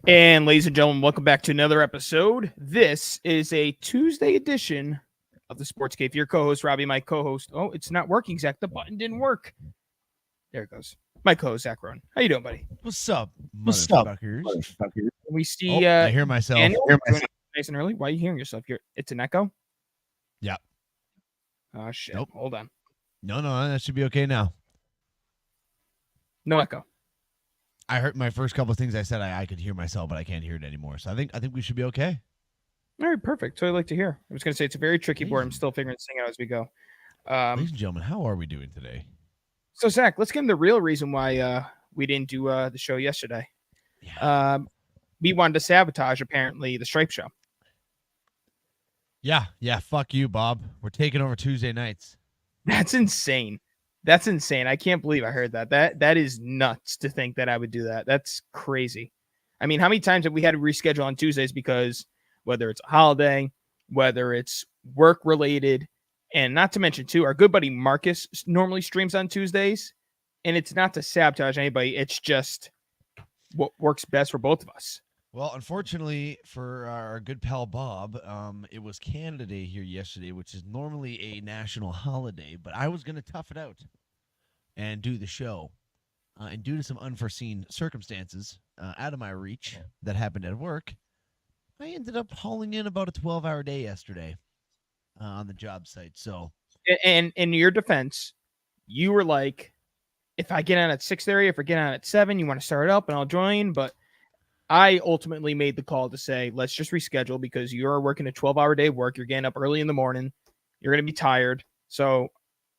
And ladies and gentlemen, welcome back to another episode. This is a Tuesday edition of the Sports Cave. Your co-host, Robbie, my co-host. Oh, it's not working, Zach. The button didn't work. There it goes. My co-host, Zach Rowan. How you doing, buddy? What's up, motherfuckers? We see I hear myself. Daniel nice and early. Why are you hearing yourself? It's an echo? Yeah. Oh, shit. Nope. Hold on. No, that should be okay now. No echo. I heard my first couple of things I said I could hear myself, but I can't hear it anymore. So I think we should be okay. All right, perfect. So I'd like to hear. I was going to say it's a very tricky board. I'm still figuring this thing out as we go. Ladies and gentlemen, how are we doing today? So, Zach, let's get into the real reason why we didn't do the show yesterday. Yeah. We wanted to sabotage, apparently, the Stripe Show. Yeah. Fuck you, Bob. We're taking over Tuesday nights. That's insane. I can't believe I heard that. That is nuts to think that I would do that. That's crazy. I mean, how many times have we had to reschedule on Tuesdays because whether it's a holiday, whether it's work related, and not to mention too, our good buddy Marcus normally streams on Tuesdays, and it's not to sabotage anybody. It's just what works best for both of us. Well, unfortunately for our good pal Bob, it was Canada Day here yesterday, which is normally a national holiday, but I was going to tough it out and do the show. And due to some unforeseen circumstances out of my reach that happened at work, I ended up hauling in about a 12-hour day yesterday on the job site. So, and in your defense, you were like, if I get on at 6:30, if I get on at 7, you want to start up and I'll join, but I ultimately made the call to say, let's just reschedule because you're working a 12-hour day of work. You're getting up early in the morning. You're going to be tired. So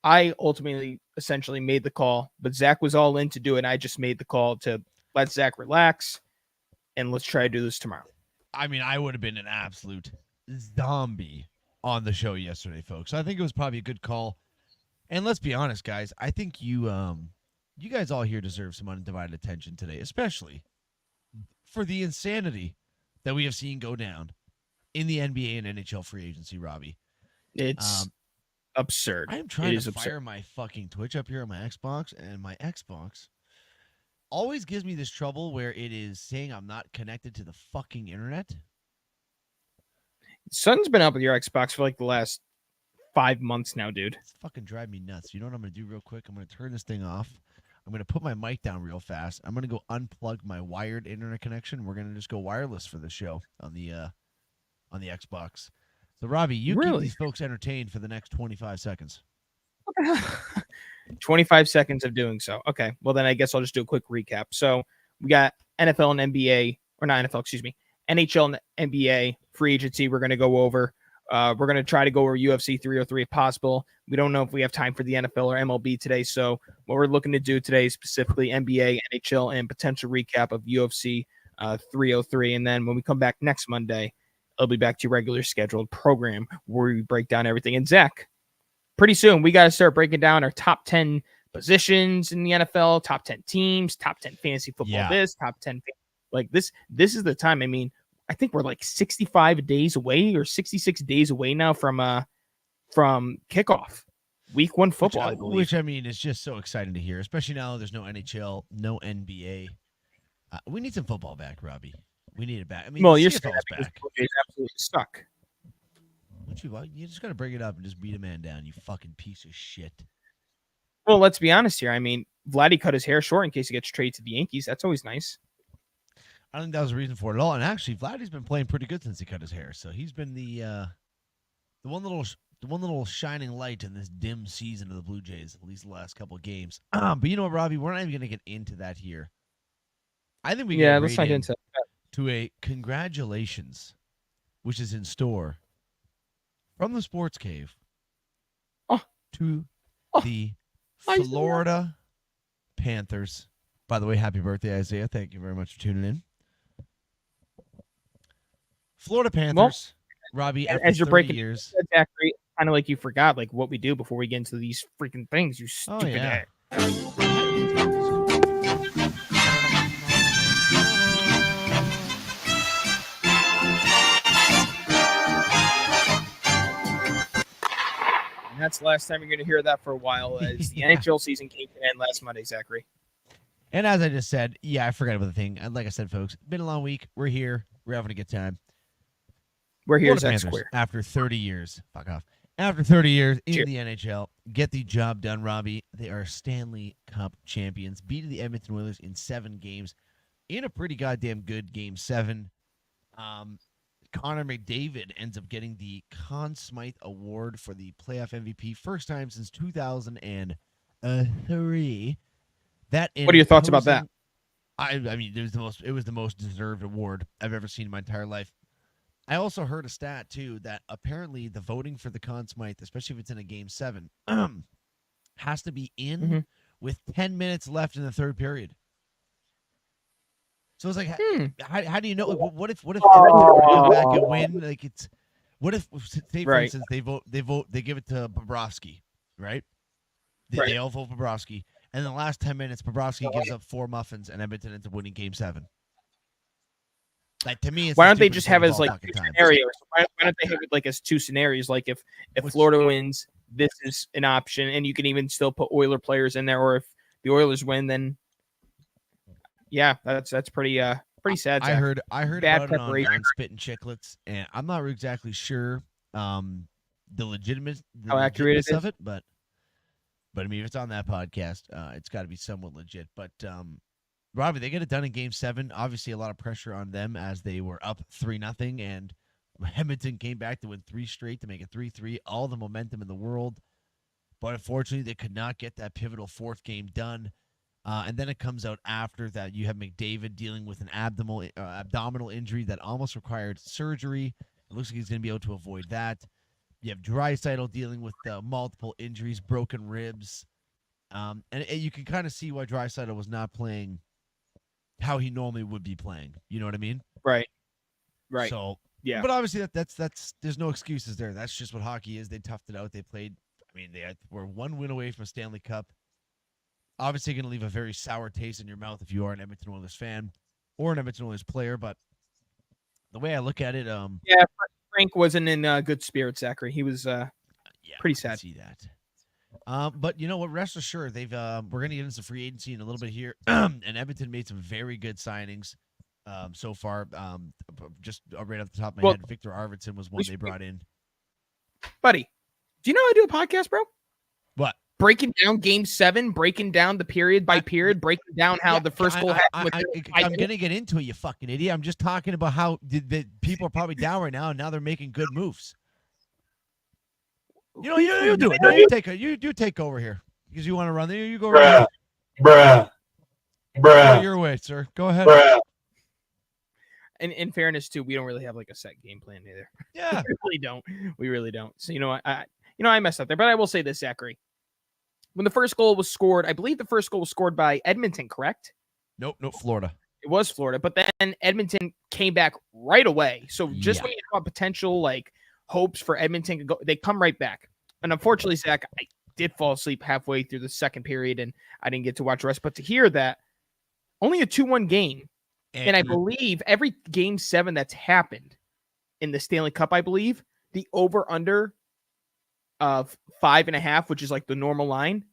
I ultimately essentially made the call, but Zach was all in to do it. And I just made the call to let Zach relax and let's try to do this tomorrow. I mean, I would have been an absolute zombie on the show yesterday, folks. So I think it was probably a good call. And let's be honest, guys. I think you guys all here deserve some undivided attention today, especially for the insanity that we have seen go down in the NBA and NHL free agency, Robbie. It's absurd. I am trying to fire my fucking Twitch up here on my Xbox, and my Xbox always gives me this trouble where it is saying I'm not connected to the fucking internet. Sun's been up with your Xbox for like the last 5 months now, dude. It's fucking drive me nuts. You know what I'm going to do real quick? I'm going to turn this thing off. I'm going to put my mic down real fast. I'm going to go unplug my wired internet connection. We're going to just go wireless for the show on the Xbox. So, Robbie, you keep these folks entertained for the next 25 seconds. 25 seconds of doing so. Okay. Well, then I guess I'll just do a quick recap. So we got NFL and NBA, or not NFL, excuse me, NHL and NBA free agency. We're going to go over. We're going to try to go over UFC 303 if possible. We don't know if we have time for the NFL or MLB today. So what we're looking to do today is specifically NBA, NHL, and potential recap of UFC 303. And then when we come back next Monday, it'll be back to your regular scheduled program where we break down everything. And Zach, pretty soon we got to start breaking down our top 10 positions in the NFL, top 10 teams, top 10 fantasy football, top 10. Like this is the time. I mean, I think we're like 65 days away or 66 days away now from kickoff, week 1 football, I believe. Which, I mean, is just so exciting to hear, especially now there's no NHL, no NBA. We need some football back, Robbie. We need it back. I mean, well, you're back. Absolutely stuck. You just got to bring it up and just beat a man down, you fucking piece of shit. Well, let's be honest here. I mean, Vladdy cut his hair short in case he gets traded to the Yankees. That's always nice. I don't think that was a reason for it at all. And actually, Vladdy's been playing pretty good since he cut his hair. So he's been the one little shining light in this dim season of the Blue Jays, at least the last couple of games. But you know what, Robbie? We're not even going to get into that here. I think we can let's not get into that. To a congratulations, which is in store from the Sports Cave to the Florida Panthers. By the way, happy birthday, Isaiah. Thank you very much for tuning in. Florida Panthers, Robbie, as you're 30 breaking years. Exactly, kind of like you forgot like what we do before we get into these freaking things, you stupid ass. And that's the last time you're going to hear that for a while, as the NHL season came to an end last Monday, Zachary. And as I just said, I forgot about the thing. And like I said, folks, been a long week. We're here. We're having a good time. We're here, Florida Zach Panthers, Square. after 30 years, fuck off. After 30 years in Cheers. the NHL, get the job done, Robbie. They are Stanley Cup champions, beating the Edmonton Oilers in 7 games in a pretty goddamn good Game 7. Connor McDavid ends up getting the Conn Smythe Award for the playoff MVP, first time since 2003. What are your thoughts about that? I mean, it was the most deserved award I've ever seen in my entire life. I also heard a stat too that apparently the voting for the Conn Smythe, especially if it's in a Game 7, has to be in with 10 minutes left in the third period. So it's like, how do you know? Like, what if Edmonton were to come back and win? Like, it's what if, say for instance, they give it to Bobrovsky, right? They all vote Bobrovsky, and in the last 10 minutes, Bobrovsky gives up 4 muffins, and Edmonton ends up winning Game 7. Like, to me, it's why don't they just have as like 2 scenarios? Why don't they have it like as 2 scenarios? Like if Florida wins, this is an option, and you can even still put Oiler players in there. Or if the Oilers win, then that's pretty sad. I heard bad about it on Spit and Chicklets, and I'm not exactly sure the legitimacy of it, but I mean, if it's on that podcast, it's got to be somewhat legit. But Robbie, they get it done in Game 7. Obviously, a lot of pressure on them as they were up 3-0, and Edmonton came back to win 3 straight to make it 3-3. All the momentum in the world, but unfortunately, they could not get that pivotal 4th game done. And then it comes out after that you have McDavid dealing with an abdominal injury that almost required surgery. It looks like he's going to be able to avoid that. You have Draisaitl dealing with multiple injuries, broken ribs. And you can kind of see why Draisaitl was not playing how he normally would be playing. You know what I mean? Right. So, yeah. But obviously, that's there's no excuses there. That's just what hockey is. They toughed it out. They played. I mean, they were 1 win away from a Stanley Cup. Obviously, going to leave a very sour taste in your mouth if you are an Edmonton Oilers fan or an Edmonton Oilers player. But the way I look at it, Frank wasn't in good spirits. Zachary, he was pretty sad. I see that. But you know what? Rest assured, we're going to get into free agency in a little bit here, and Edmonton made some very good signings so far. Just right off the top of my head, Victor Arvidsson was one they brought in. Buddy, do you know I do a podcast, bro? What? Breaking down Game 7, breaking down the period by period, breaking down how the first goal happened. I'm going to get into it, you fucking idiot. I'm just talking about how the people are probably down right now, and now they're making good moves. You know, you do it. No, you take over here because you want to run there. You go right. Bruh. Go your way, sir. Go ahead. And in fairness, too, we don't really have like a set game plan either. Yeah, we really don't. So I messed up there, but I will say this, Zachary. When the first goal was scored, I believe the first goal was scored by Edmonton, correct? Nope, Florida. It was Florida, but then Edmonton came back right away. So just when you have potential like hopes for Edmonton to go, they come right back. And unfortunately, Zach, I did fall asleep halfway through the second period, and I didn't get to watch the rest. But to hear that only a 2-1 game, and I believe every Game 7 that's happened in the Stanley Cup, I believe the over/under of 5.5, which is like the normal line,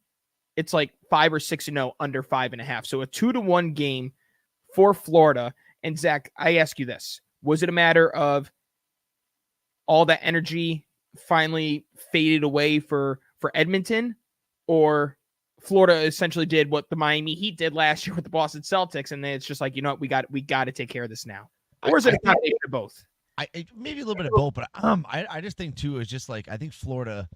it's like 5 or 6-0 under 5.5. So a 2-1 game for Florida. And Zach, I ask you this: was it a matter of all that energy finally faded away for Edmonton, or Florida essentially did what the Miami Heat did last year with the Boston Celtics, and then it's just like, you know what, we got to take care of this now? Or is it a combination of both? Maybe a little bit of both, but I just think too is just like I think Florida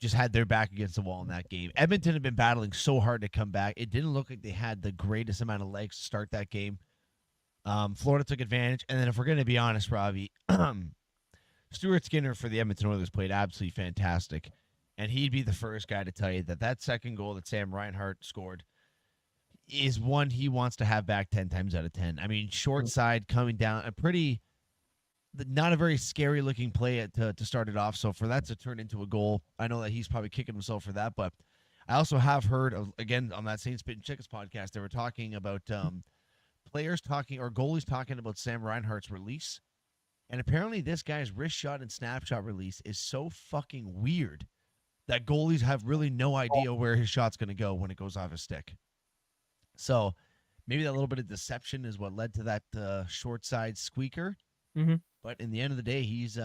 just had their back against the wall in that game. Edmonton had been battling so hard to come back. It didn't look like they had the greatest amount of legs to start that game. Florida took advantage, and then if we're going to be honest, Robbie, Stuart Skinner for the Edmonton Oilers played absolutely fantastic, and he'd be the first guy to tell you that second goal that Sam Reinhart scored is one he wants to have back 10 times out of 10. I mean, short side coming down, not a very scary looking play to start it off. So for that to turn into a goal, I know that he's probably kicking himself for that. But I also have heard, again, on that same Spit and Chickens podcast, they were talking about players talking or goalies talking about Sam Reinhart's release. And apparently this guy's wrist shot and snapshot release is so fucking weird that goalies have really no idea where his shot's going to go when it goes off his stick. So maybe that little bit of deception is what led to that short side squeaker. Mm-hmm. But in the end of the day, he's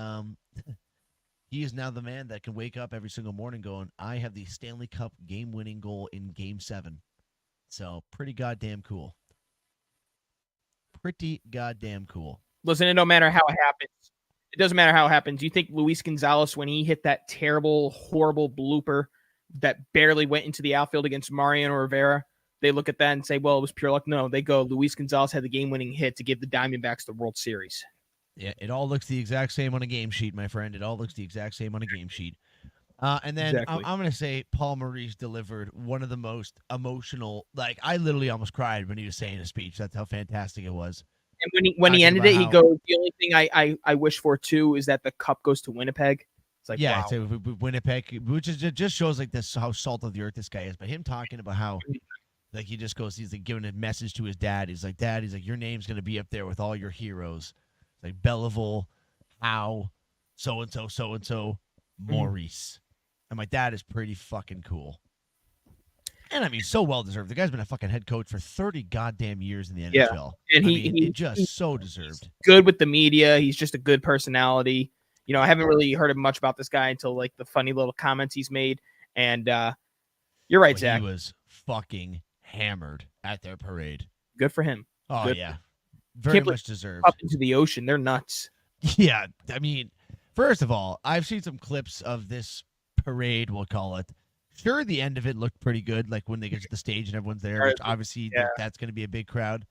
he is now the man that can wake up every single morning going, I have the Stanley Cup game-winning goal in Game 7. So pretty goddamn cool. Pretty goddamn cool. Listen, it don't matter how it happens. It doesn't matter how it happens. You think Luis Gonzalez, when he hit that terrible, horrible blooper that barely went into the outfield against Mariano Rivera, they look at that and say, well, it was pure luck? No, they go, Luis Gonzalez had the game-winning hit to give the Diamondbacks the World Series. Yeah, it all looks the exact same on a game sheet, my friend. It all looks the exact same on a game sheet. And then Exactly. I'm going to say Paul Maurice delivered one of the most emotional, like I literally almost cried when he was saying a speech. That's how fantastic it was. And when he ended it, he goes, the only thing I wish for too is that the cup goes to Winnipeg. It's like, yeah, wow. so Winnipeg, which is just shows like this how salt of the earth this guy is. But him talking about how like he just goes, he's like giving a message to his dad. He's like, Dad, he's like, your name's gonna be up there with all your heroes, like Belleville, Howe, so and so, Maurice. I'm like, that is pretty fucking cool. And I mean, so well deserved. The guy's been a fucking head coach for 30 goddamn years in the NHL. And it just so deserved. Good with the media. He's just a good personality. You know, I haven't really heard much about this guy until like the funny little comments he's made. And you're right, Zach. He was fucking hammered at their parade. Good for him. Oh, Good. yeah. Very much deserved. Up into the ocean. They're nuts. Yeah. I mean, first of all, I've seen some clips of this parade, we'll call it. Sure, the end of it looked pretty good, like when they get to the stage and everyone's there, which obviously that's going to be a big crowd.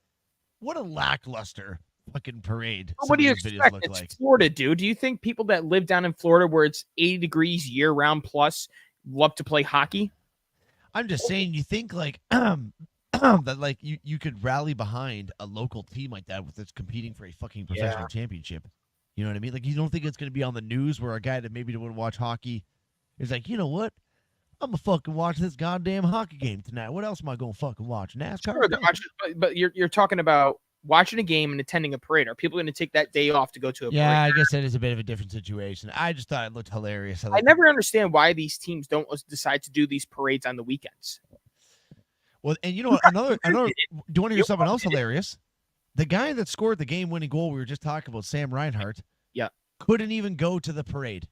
What a lackluster fucking parade. What do you expect? It's like Florida, dude. Do you think people that live down in Florida where it's 80 degrees year-round plus love to play hockey? I'm just saying, you think like that like you could rally behind a local team like that that's competing for a fucking professional championship. You know what I mean? Like, you don't think it's going to be on the news where a guy that maybe wouldn't watch hockey is like, you know what? I'm going to fucking watch this goddamn hockey game tonight. What else am I going to fucking watch? NASCAR? Sure, but you're talking about watching a game and attending a parade. Are people going to take that day off to go to a parade? Yeah, I guess that is a bit of a different situation. I just thought it looked hilarious. I never understand why these teams don't decide to do these parades on the weekends. Well, and you know what? Another. Do you want to hear something else hilarious? The guy that scored the game-winning goal we were just talking about, Sam Reinhart, couldn't even go to the parade.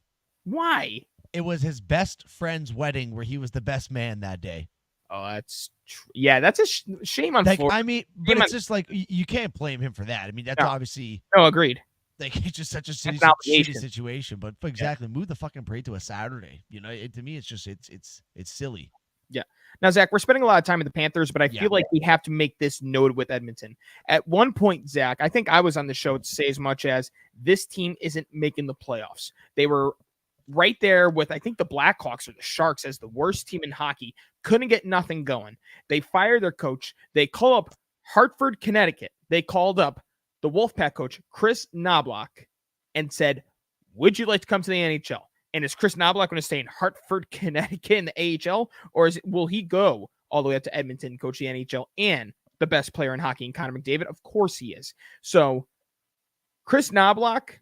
Why? It was his best friend's wedding where he was the best man that day. Oh, that's that's a shame on Florida. I mean, but it's just like you can't blame him for that. I mean, that's obviously agreed. Like, it's just such a shitty situation. But move the fucking parade to a Saturday. You know, to me, it's just it's silly. Yeah. Now, Zach, we're spending a lot of time with the Panthers, but I feel like we have to make this noted with Edmonton. At one point, Zach, I think I was on the show to say as much as this team isn't making the playoffs. They were right there with, I think, the Blackhawks or the Sharks as the worst team in hockey. Couldn't get nothing going. They fired their coach. They call up Hartford, Connecticut. They called up the Wolfpack coach, Chris Knobloch, and said, would you like to come to the NHL? And is Chris Knobloch going to stay in Hartford, Connecticut in the AHL? Or will he go all the way up to Edmonton, coach the NHL, and the best player in hockey in Connor McDavid? Of course he is. So Chris Knobloch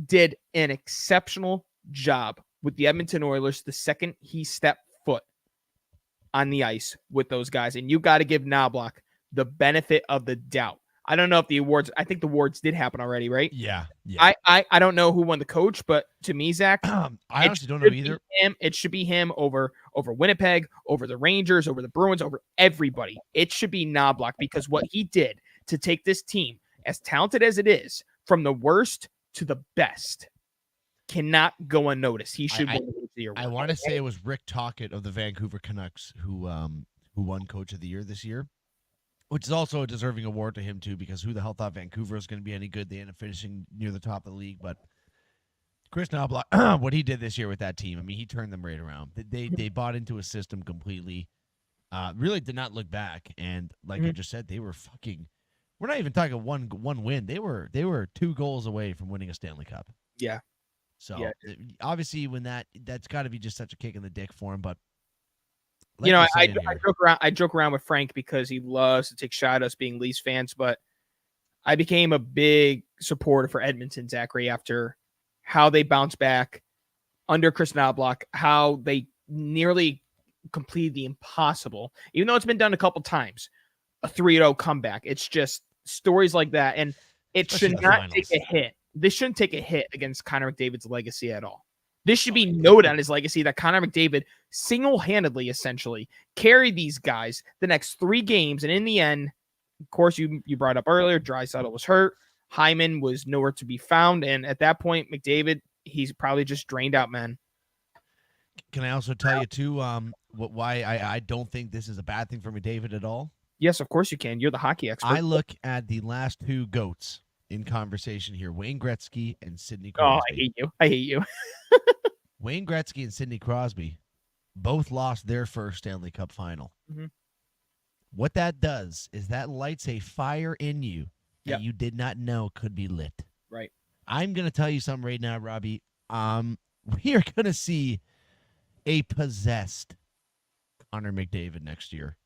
did an exceptional job with the Edmonton Oilers the second he stepped foot on the ice with those guys. And you got to give Knobloch the benefit of the doubt. I don't know if the awards, I think the awards did happen already, right? Yeah. I don't know who won the coach, but to me, Zach, I honestly don't know either. It should be him over Winnipeg, over the Rangers, over the Bruins, over everybody. It should be Knobloch, because what he did to take this team, as talented as it is, from the worst to the best, cannot go unnoticed. He should win the award. I want to say it was Rick Tocchet of the Vancouver Canucks who won Coach of the Year this year, which is also a deserving award to him too, because who the hell thought Vancouver was going to be any good? They ended up finishing near the top of the league, but Chris Knobloch, what he did this year with that team, I mean, he turned them right around. They bought into a system completely. Really did not look back, and like I just said, they were fucking. We're not even talking one win. They were 2 goals away from winning a Stanley Cup. Yeah. So obviously, when that's got to be just such a kick in the dick for him. But like I joke around with Frank because he loves to take shot at us being Leafs fans, but I became a big supporter for Edmonton, Zachary, after how they bounced back under Chris Knobloch, how they nearly completed the impossible, even though it's been done a couple times, a 3-0 comeback. It's just stories like that, and it Especially should the not take finals. a hit. This shouldn't take a hit against Connor McDavid's legacy at all. This should be noted on his legacy that Connor McDavid single-handedly, essentially, carried these guys the next 3 games, and in the end, of course, you brought up earlier, Draisaitl was hurt, Hyman was nowhere to be found, and at that point, McDavid, he's probably just drained out, man. Can I also tell you too why I don't think this is a bad thing for McDavid at all? Yes, of course you can. You're the hockey expert. I look at the last 2 GOATs in conversation here, Wayne Gretzky and Sidney Oh, Crosby. I hate you. Wayne Gretzky and Sidney Crosby both lost their first Stanley Cup final. Mhm. What that does is that lights a fire in you that you did not know could be lit. Right. I'm going to tell you something right now, Robbie. We are going to see a possessed Connor McDavid next year.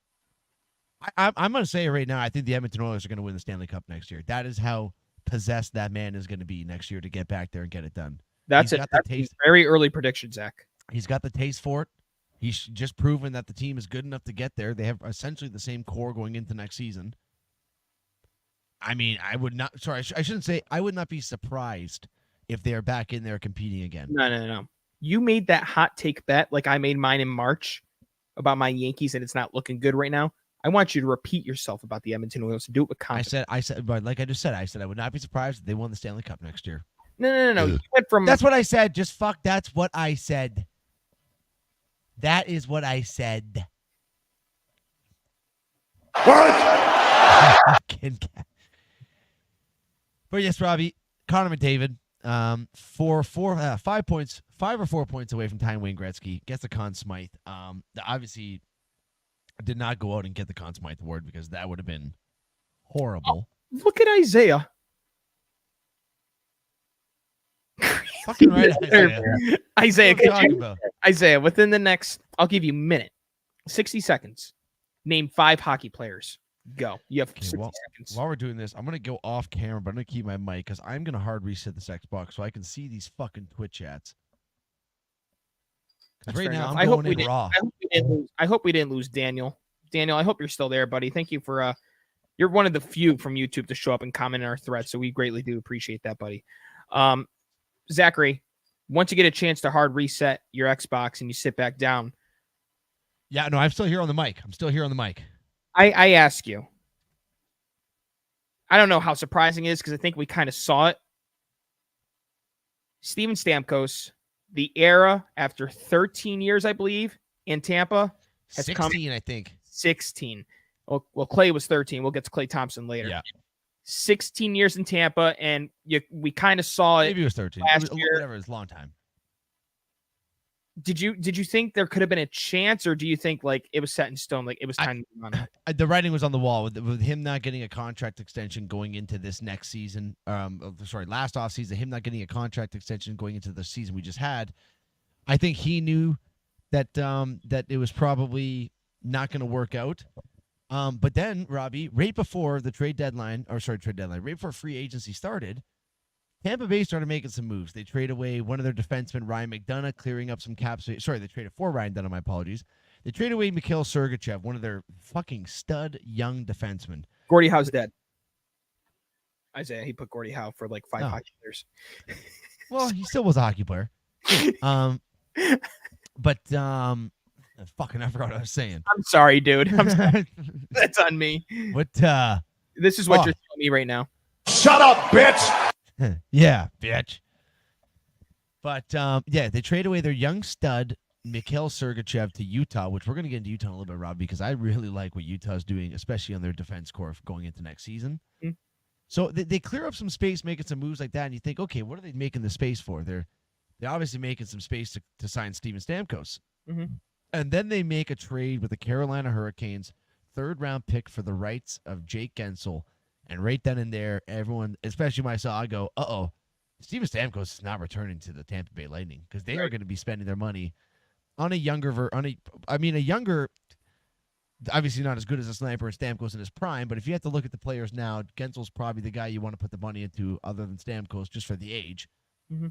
I'm going to say it right now. I think the Edmonton Oilers are going to win the Stanley Cup next year. That is how possessed that man is going to be next year to get back there and get it done. That's it. That's a very early prediction, Zach. He's got the taste for it. He's just proven that the team is good enough to get there. They have essentially the same core going into next season. I mean, I would not. Sorry, I shouldn't say. I would not be surprised if they are back in there competing again. No. You made that hot take bet like I made mine in March about my Yankees, and it's not looking good right now. I want you to repeat yourself about the Edmonton Oilers and do it with confidence. I said, but like I just said, I would not be surprised if they won the Stanley Cup next year. No. You went from That's what I said. Just fuck. That's what I said. That is what I said. What? But yes, Robbie, Connor McDavid, 5 or 4 points away from tying Wayne Gretzky, gets the Conn Smythe. Obviously, did not go out and get the Conn Smythe award because that would have been horrible. Oh, look at Isaiah. Fucking right, Isaiah. Isaiah, within the next, I'll give you a minute, 60 seconds. Name 5 hockey players. Go. You have 60 seconds. While we're doing this, I'm going to go off camera, but I'm going to keep my mic because I'm going to hard reset this Xbox so I can see these fucking Twitch chats. Right now, I'm going in raw. I hope we didn't lose Daniel. Daniel, I hope you're still there, buddy. Thank you for you're one of the few from YouTube to show up and comment in our thread, so we greatly do appreciate that, buddy. Zachary, once you get a chance to hard reset your Xbox and you sit back down. Yeah, no, I'm still here on the mic. I ask you. I don't know how surprising it is because I think we kind of saw it. Steven Stamkos, the era after 13 years, I believe, in Tampa. Has 16, I think. 16. Well, Clay was 13. We'll get to Clay Thompson later. Yeah. 16 years in Tampa, and we kind of saw it. Maybe it was 13. Last year. Whatever, it was a long time. Did you think there could have been a chance, or do you think like it was set in stone, like it was time to move on? The writing was on the wall with him not getting a contract extension going into this next season. Last offseason, him not getting a contract extension going into the season we just had. I think he knew that that it was probably not going to work out. But then, Robbie, right before right before free agency started, Tampa Bay started making some moves. They trade away one of their defensemen, Ryan McDonough, clearing up some cap space. Sorry, they traded for Ryan McDonough, my apologies. They traded away Mikhail Sergachev, one of their fucking stud young defensemen. Gordie Howe's dead. Isaiah, he put Gordie Howe for like 5 hockey players. Well, he still was a hockey player. But fucking, I forgot what I was saying. I'm sorry, dude. I'm sorry. That's on me. What? This is what you're telling me right now. Shut up, bitch. Yeah, bitch. But they trade away their young stud Mikhail Sergachev to Utah, which we're going to get into Utah in a little bit, Rob, because I really like what Utah's doing, especially on their defense core going into next season. Mm-hmm. So they clear up some space, making some moves like that, and you think, okay, what are they making the space for? They're obviously making some space to sign Steven Stamkos. Mm-hmm. And then they make a trade with the Carolina Hurricanes, 3rd-round pick for the rights of Jake Gensel. And right then and there, everyone, especially myself, I go, uh-oh, Steven Stamkos is not returning to the Tampa Bay Lightning because they are going to be spending their money on a younger, obviously not as good as a sniper and Stamkos in his prime, but if you have to look at the players now, Gensel's probably the guy you want to put the money into other than Stamkos just for the age. Mm-hmm.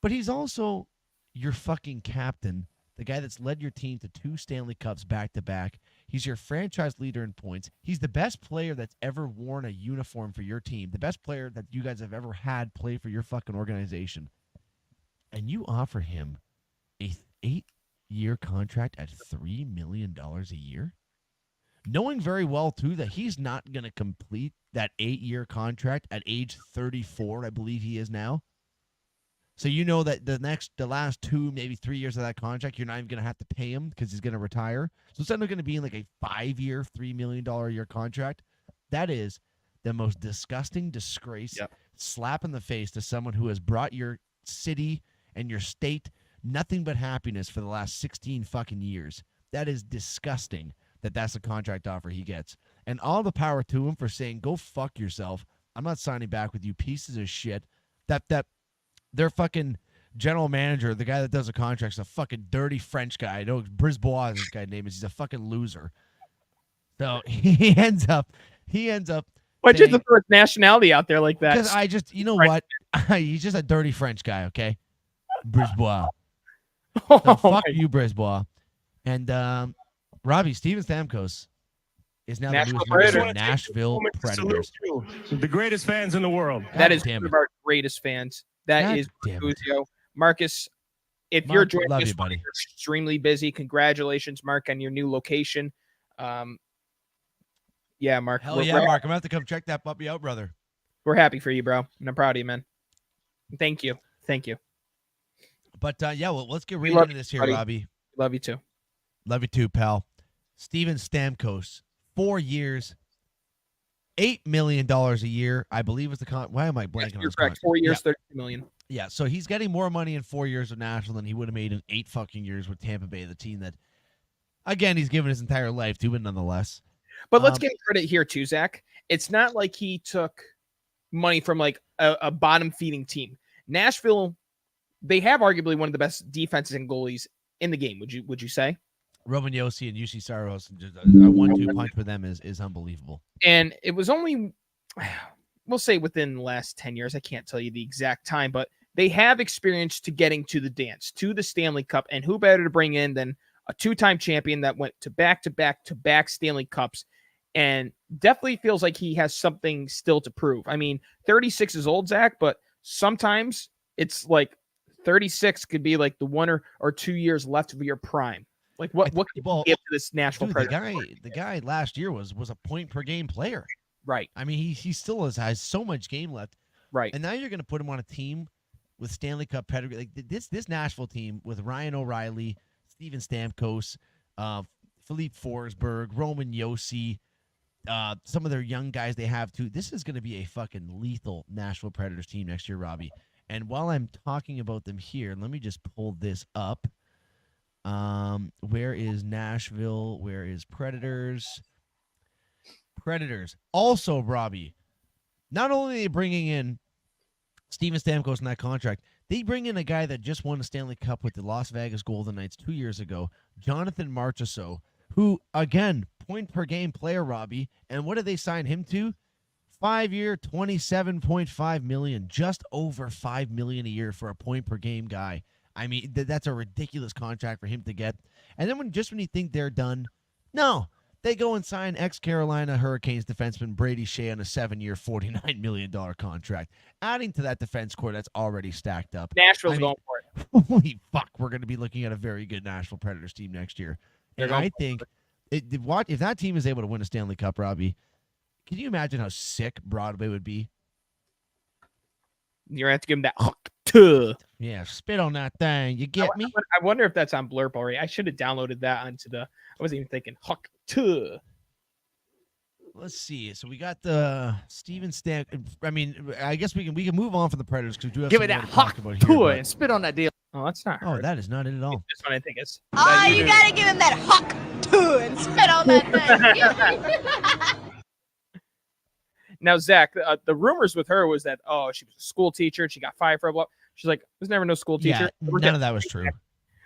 But he's also your fucking captain the guy that's led your team to 2 Stanley Cups back-to-back. He's your franchise leader in points. He's the best player that's ever worn a uniform for your team, the best player that you guys have ever had play for your fucking organization. And you offer him a 8-year contract at $3 million a year? Knowing very well, too, that he's not going to complete that 8-year contract at age 34, I believe he is now. So you know that the last 2, maybe 3 years of that contract, you're not even going to have to pay him because he's going to retire. So instead of going to be in like a 5-year, $3 million a year contract, that is the most disgusting disgrace, slap in the face to someone who has brought your city and your state nothing but happiness for the last 16 fucking years. That is disgusting that that's the contract offer he gets. And all the power to him for saying, go fuck yourself. I'm not signing back with you pieces of shit. That their fucking general manager, the guy that does the contracts, a fucking dirty French guy. I know Brisbois is this guy's name is. He's a fucking loser. So he ends up. Why'd you have to throw his nationality out there like that? Because I just, you know what? He's just a dirty French guy. Okay, Brisbois. So fuck you, Brisbois. And Robbie, Steven Stamkos is now Nashville the news Predators. Nashville Predators. The greatest fans in the world. That is damn one it. of our greatest fans. That God is damn it. Guzio. Marcus, if you're Mark, joining love us, you, buddy. you're extremely busy. Congratulations, Mark, on your new location. Yeah, Mark. Hell yeah, Mark. I'm going to have to come check that puppy out, brother. We're happy for you, bro. And I'm proud of you, man. Thank you. But, yeah, well, let's get right love into this here, buddy. Robbie. Love you too. Love you too, pal. Steven Stamkos, 4 years, $8 million a year, I believe is the why am I blanking on You're this correct. contract? 4 years, Yeah. $32 million. Yeah, so he's getting more money in 4 years with Nashville than he would have made in 8 fucking years with Tampa Bay, the team that, again, he's given his entire life to, but nonetheless. But let's give credit here too, Zach. It's not like he took money from like a bottom feeding team. Nashville, they have arguably one of the best defenses and goalies in the game. Would you say? Roman Yossi and UC Saros, just a 1-2 punch for them is unbelievable. And it was only, we'll say within the last 10 years, I can't tell you the exact time, but they have experience to getting to the dance, to the Stanley Cup. And who better to bring in than a 2-time champion that went to back Stanley Cups, and definitely feels like he has something still to prove. I mean, 36 is old, Zach, but sometimes it's like 36 could be like the 1 or 2 years left of your prime. Like what can you give to this Nashville Predators? The guy last year was a point per game player. Right. I mean, he still has so much game left. Right. And now you're going to put him on a team with Stanley Cup pedigree. Like this Nashville team with Ryan O'Reilly, Steven Stamkos, Philippe Forsberg, Roman Yossi, some of their young guys they have too. This is going to be a fucking lethal Nashville Predators team next year, Robbie. And while I'm talking about them here, let me just pull this up. Where is Nashville? Where is Predators? Predators. Also, Robbie, not only are they bringing in Steven Stamkos in that contract, they bring in a guy that just won a Stanley Cup with the Las Vegas Golden Knights 2 years ago, Jonathan Marchessault, who, again, point per game player, Robbie. And what did they sign him to? 5-year, $27.5 million, just over $5 million a year for a point per game guy. I mean, that's a ridiculous contract for him to get. And then when you think they're done, no, they go and sign ex-Carolina Hurricanes defenseman Brady Shea on a 7-year, $49 million contract, adding to that defense core that's already stacked up. Nashville's going for it. Holy fuck, we're going to be looking at a very good Nashville Predators team next year. And I think if that team is able to win a Stanley Cup, Robbie, can you imagine how sick Broadway would be? You're going to have to give him that hook too. Yeah, spit on that thing. You get me? I wonder if that's on Blurp already. I should have downloaded that onto I wasn't even thinking hook too. Let's see. So we got the Steven Stamp. I mean, I guess we can move on from the Predators because we do have Give me something that to talk hook about here. to but- it and spit on that deal. Oh, that's not. Oh, hard. that is not it at all. This one I think is. Oh, you gotta give him that hook too and spit on that thing. Now, Zach, the rumors with her was that she was a school teacher and she got fired for a blah. She's like, was never no school teacher. Yeah, none of that was true.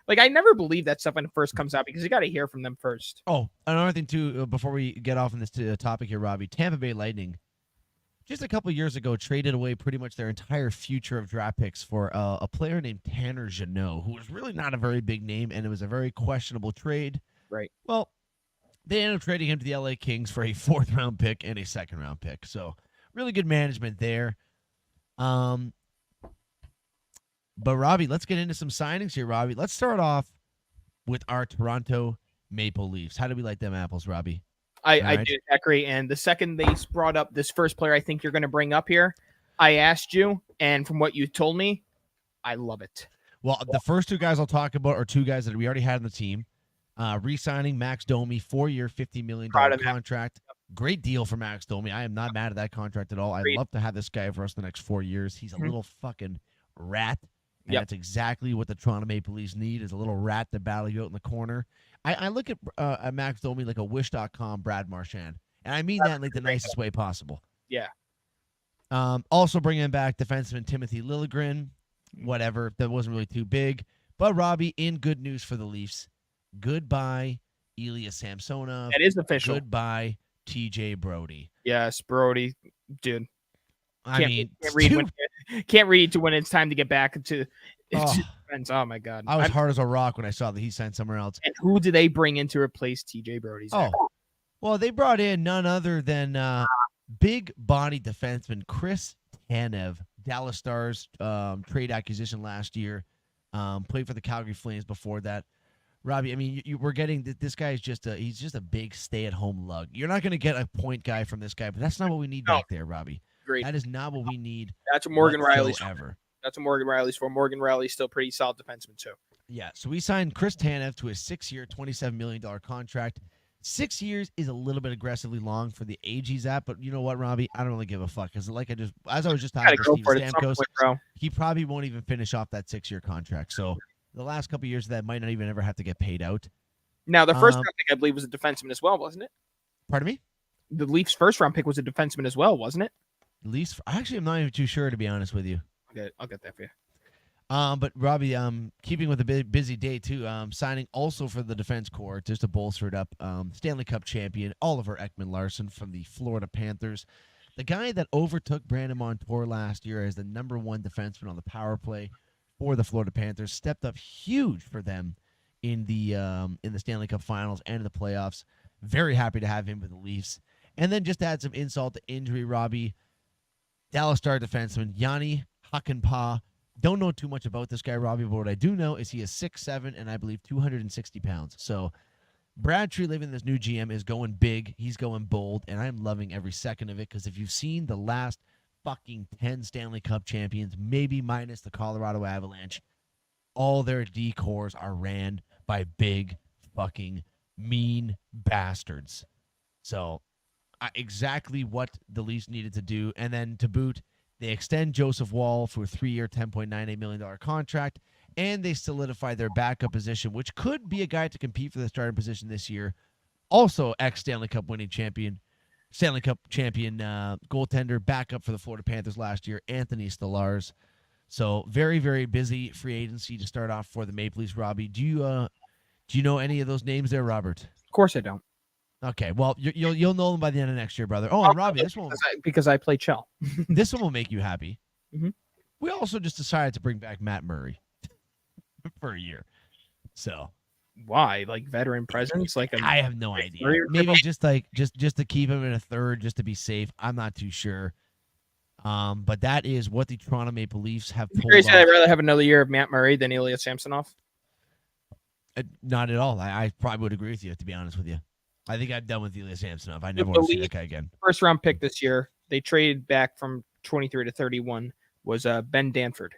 Like, I never believe that stuff when it first comes out because you got to hear from them first. Oh, another thing too, before we get off on this topic here, Robbie, Tampa Bay Lightning just a couple of years ago, traded away pretty much their entire future of draft picks for a player named Tanner Jeannot, who was really not a very big name, and it was a very questionable trade. Right. Well, they ended up trading him to the LA Kings for a 4th-round pick and a 2nd-round pick. So really good management there. But Robbie, let's get into some signings here, Robbie. Let's start off with our Toronto Maple Leafs. How do we like them apples, Robbie? I did agree. And the second they brought up this first player I think you're going to bring up here, I asked you, and from what you told me, I love it. Well, the first 2 guys I'll talk about are 2 guys that we already had on the team. Re-signing Max Domi, 4-year, $50 million contract. Great deal for Max Domi. I am not mad at that contract at all. I'd love to have this guy for us the next 4 years. He's a little fucking rat. And that's exactly what the Toronto Maple Leafs need, is a little rat to battle you out in the corner. I look at Max Domi like a Wish.com Brad Marchand. And I mean that in like the nicest way possible. Yeah. Also bringing back defenseman Timothy Liljegren. Whatever. That wasn't really too big. But, Robbie, in good news for the Leafs, goodbye, Ilya Samsonov. That is official. Goodbye, TJ Brody. Yes, Brody, dude. Can't read to when it's time to get back to defense. Oh my god, I was hard as a rock when I saw that he signed somewhere else. And who did they bring in to replace TJ Brody? Well, they brought in none other than big body defenseman Chris Tanev, Dallas Stars trade acquisition last year. Played for the Calgary Flames before that. Robbie, I mean, we're getting this guy is he's just a big stay-at-home lug. You're not going to get a point guy from this guy, but that's not what we need back there, Robbie. Great. That is not what we need. That's what Morgan Riley's for. That's what Morgan Riley's for. Morgan Riley's still pretty solid defenseman too. Yeah, so we signed Chris Tanev to a 6-year, $27 million contract. 6 years is a little bit aggressively long for the age he's at, but you know what, Robbie? I don't really give a fuck. Because as I was just talking to Steve Stamkos, he probably won't even finish off that 6-year contract. So the last couple of years of that might not even ever have to get paid out. Now, the first round pick, I believe, was a defenseman as well, wasn't it? Pardon me? The Leafs' first round pick was a defenseman as well, wasn't it? Leafs? Actually, I'm not even too sure, to be honest with you. I'll get that for you. But Robbie, keeping with a busy day too, signing also for the defense corps just to bolster it up. Stanley Cup champion Oliver Ekman-Larsson from the Florida Panthers, the guy that overtook Brandon Montour last year as the #1 defenseman on the power play for the Florida Panthers, stepped up huge for them in the Stanley Cup Finals and in the playoffs. Very happy to have him with the Leafs. And then just to add some insult to injury, Robbie, Dallas Star defenseman Yanni Hakanpää. Don't know too much about this guy, Robbie, but what I do know is he is 6'7" and I believe 260 pounds. So Brad Treliving, this new GM, is going big. He's going bold, and I'm loving every second of it because if you've seen the last fucking 10 Stanley Cup champions, maybe minus the Colorado Avalanche, all their D-cores are ran by big fucking mean bastards. So exactly what the Leafs needed to do. And then to boot, they extend Joseph Woll for a 3-year, $10.98 million contract, and they solidify their backup position, which could be a guy to compete for the starting position this year. Also, ex-Stanley Cup winning champion, Stanley Cup champion goaltender, backup for the Florida Panthers last year, Anthony Stolarz. So very, very busy free agency to start off for the Maple Leafs. Robbie, do you know any of those names there, Robert? Of course I don't. Okay, well, you'll know them by the end of next year, brother. Oh, and Robbie, this one because I play Chell. This one will make you happy. Mm-hmm. We also just decided to bring back Matt Murray for a year. So why? Like veteran presence? I have no idea. Maybe just to keep him in a third, just to be safe. I'm not too sure. But that is what the Toronto Maple Leafs have pulled off. I'd rather have another year of Matt Murray than Ilya Samsonov. Not at all. I probably would agree with you, to be honest with you. I think I'm done with Ilya Samsonov. I never want to see that guy again. First round pick this year, they traded back from 23 to 31, was Ben Danford.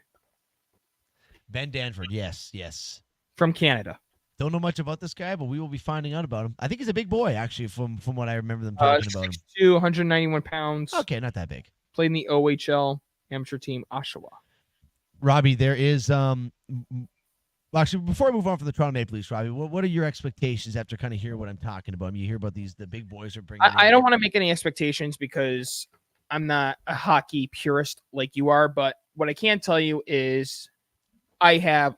Ben Danford, yes. From Canada. Don't know much about this guy, but we will be finding out about him. I think he's a big boy, actually, from what I remember them talking about him. 6'2", 191 pounds. Okay, not that big. Played in the OHL amateur team, Oshawa. Robbie, there is actually, before I move on from the Toronto Maple Leafs, Robbie, what are your expectations after kind of hear what I'm talking about? I mean, you hear about the big boys are bringing. I don't want to make any expectations because I'm not a hockey purist like you are. But what I can tell you is I have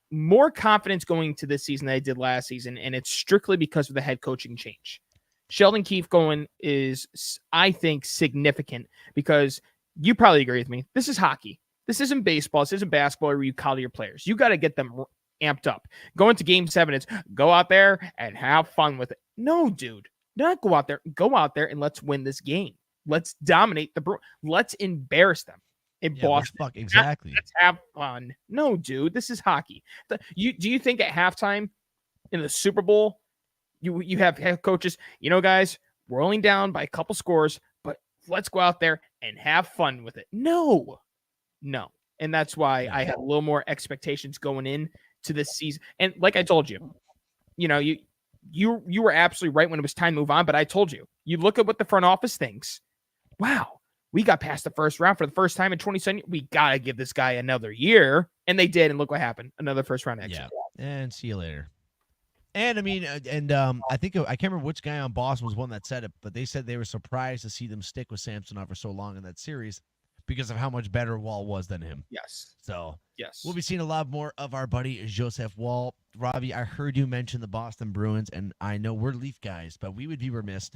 more confidence going to this season than I did last season, and it's strictly because of the head coaching change. Sheldon Keefe going is, I think, significant because you probably agree with me. This is hockey. This isn't baseball. This isn't basketball where you coddle your players. You got to get them amped up. Going to Game 7, it's go out there and have fun with it. No, dude. Not go out there. Go out there and let's win this game. Let's dominate the Bruins. Let's embarrass them in Boston. Fuck, exactly. Let's have fun. No, dude. This is hockey. Do you think at halftime in the Super Bowl, you have head coaches, guys, we're only down by a couple scores, but let's go out there and have fun with it? No. And that's why I have a little more expectations going in to this season. And like I told you, you were absolutely right when it was time to move on, but I told you, you look at what the front office thinks. Wow, we got past the first round for the first time in 27 years. We got to give this guy another year. And they did. And look what happened. Another first round exit. Yeah. And see you later. And I mean, I think I can't remember which guy on Boston was one that said it, but they said they were surprised to see them stick with Samsonov for so long in that series because of how much better Wall was than him. Yes. So yes, we'll be seeing a lot more of our buddy Joseph Wall. Robbie, I heard you mention the Boston Bruins, and I know we're Leaf guys, but we would be remiss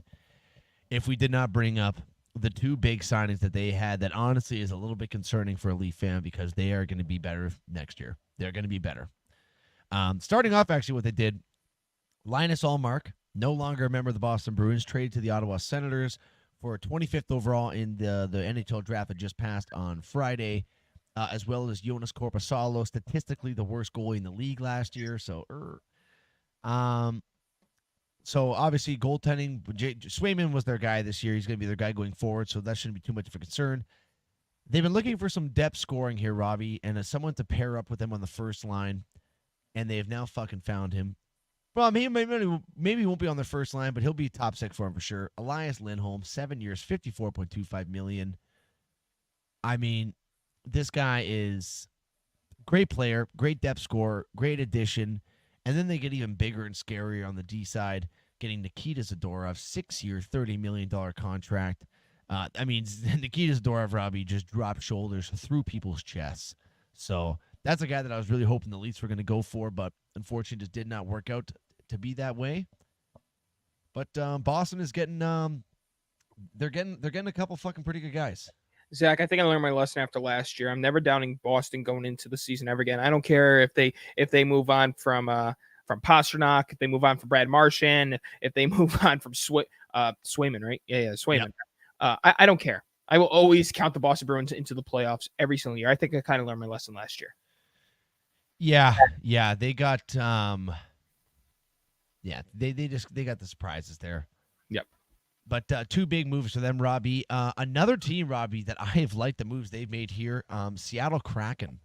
if we did not bring up the two big signings that they had that honestly is a little bit concerning for a Leaf fan because they are going to be better next year. They're going to be better. Starting off, actually, what they did, Linus Ullmark, no longer a member of the Boston Bruins, traded to the Ottawa Senators for 25th overall in the NHL draft that just passed on Friday, as well as Jonas Korpisalo, statistically the worst goalie in the league last year. So obviously goaltending, Swayman was their guy this year. He's going to be their guy going forward, so that shouldn't be too much of a concern. They've been looking for some depth scoring here, Robbie, and as someone to pair up with them on the first line, and they have now fucking found him. Well, maybe he won't be on the first line, but he'll be top six for him for sure. Elias Lindholm, 7 years, $54.25 million. I mean, this guy is a great player, great depth scorer, great addition. And then they get even bigger and scarier on the D side, getting Nikita Zadorov, 6 year, $30 million contract. Nikita Zadorov, Robbie, just dropped shoulders through people's chests. So that's a guy that I was really hoping the Leafs were going to go for, but unfortunately just did not work out to be that way. But Boston is getting they're getting a couple fucking pretty good guys. Zach, I think I learned my lesson after last year. I'm never downing Boston going into the season ever again. I don't care if they move on from Pasternak, if they move on from Brad Marchand, if they move on from Swayman, right? Yeah, Swayman. Yep. I don't care. I will always count the Boston Bruins into the playoffs every single year. I think I kind of learned my lesson last year. Yeah, they got they got the surprises there. Yep. But two big moves for them, Robbie. Another team, Robbie, that I have liked the moves they've made here. Seattle Kraken.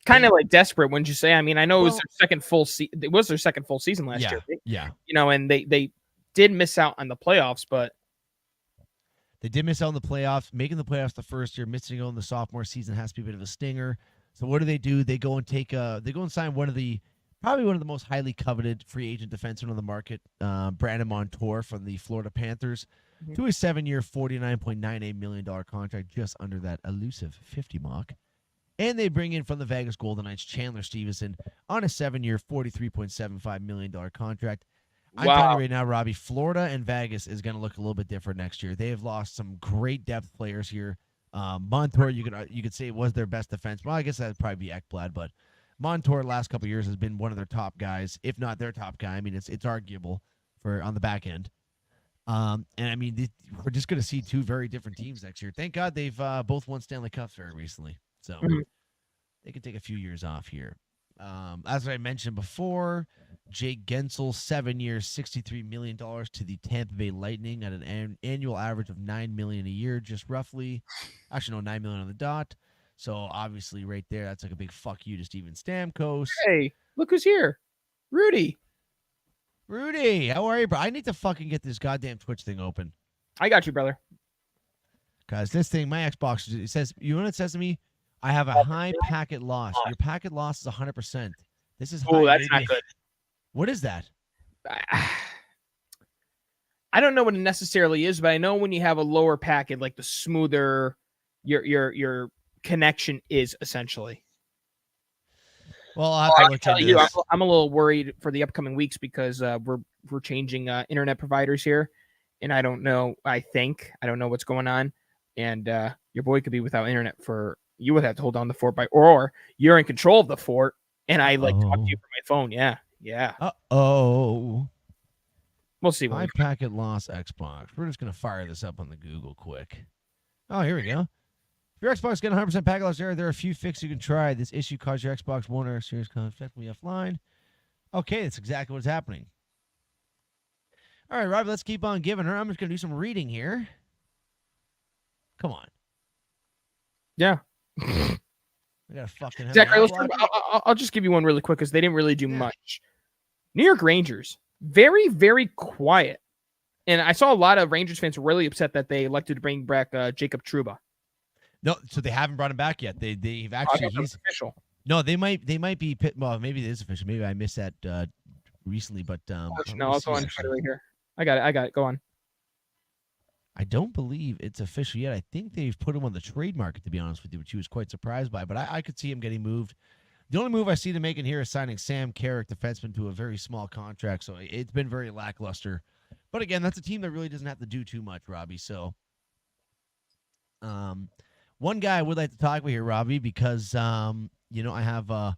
Kind of like desperate, wouldn't you say? I mean, I know it was their second full season. It was their second full season last year. Right? Yeah. And they did miss out on the playoffs, but they did miss out on the playoffs. Making the playoffs the first year, missing out on the sophomore season has to be a bit of a stinger. So what do? They go and sign probably one of the most highly coveted free agent defensemen on the market, Brandon Montour from the Florida Panthers, to a 7 year, $49.98 million contract, just under that elusive 50 mark. And they bring in from the Vegas Golden Knights Chandler Stevenson on a 7 year, $43.75 million contract. I'm telling you right now, Robbie, Florida and Vegas is going to look a little bit different next year. They have lost some great depth players here. Montour, you could say was their best defense. Well, I guess that'd probably be Ekblad, but Montour the last couple of years has been one of their top guys, if not their top guy. I mean, it's arguable for on the back end. And I mean, we're just going to see two very different teams next year. Thank God they've both won Stanley Cups very recently, so they can take a few years off here. As I mentioned before, Jake Gensel, 7 years, $63 million to the Tampa Bay Lightning at an annual average of $9 million a year, just roughly. Actually, no, $9 million on the dot. So obviously, right there, that's like a big fuck you to Steven Stamkos. Hey, look who's here, Rudy. Rudy, how are you, bro? I need to fucking get this goddamn Twitch thing open. I got you, brother. Guys, this thing, my Xbox, it says, you know what it says to me? I have a high packet loss. Your packet loss is 100%. This is high. Oh, that's not good. What is that? I don't know what it necessarily is, but I know when you have a lower packet, like the smoother your connection is essentially. Well, I'll have to look into this. I'm a little worried for the upcoming weeks because we're we're changing internet providers here, and I don't know. I don't know what's going on, and your boy could be without internet for. You would have to hold on the fort or you're in control of the fort, and I talk to you from my phone. Yeah. Uh-oh. We'll see. High packet loss Xbox. We're just going to fire this up on the Google quick. Oh, here we go. If your Xbox getting 100% packet loss error, there are a few fixes you can try. This issue caused your Xbox One or Series effectively offline. Okay, that's exactly what's happening. All right, Rob, let's keep on giving her. I'm just going to do some reading here. Come on. Yeah. I got to fucking have Zach, I'll just give you one really quick because they didn't really do much. New York Rangers, very, very quiet. And I saw a lot of Rangers fans really upset that they elected to bring back Jacob Trouba. No, so they haven't brought him back yet. They've actually he's official. No, they might be. Well, maybe it is official. Maybe I missed that recently, but no, I'll go on right here. I got it. Go on. I don't believe it's official yet. I think they've put him on the trade market, to be honest with you, which he was quite surprised by. But I could see him getting moved. The only move I see them making here is signing Sam Carrick, defenseman, to a very small contract. So it's been very lackluster. But again, that's a team that really doesn't have to do too much, Robbie. So, one guy I would like to talk about here, Robbie, because I have a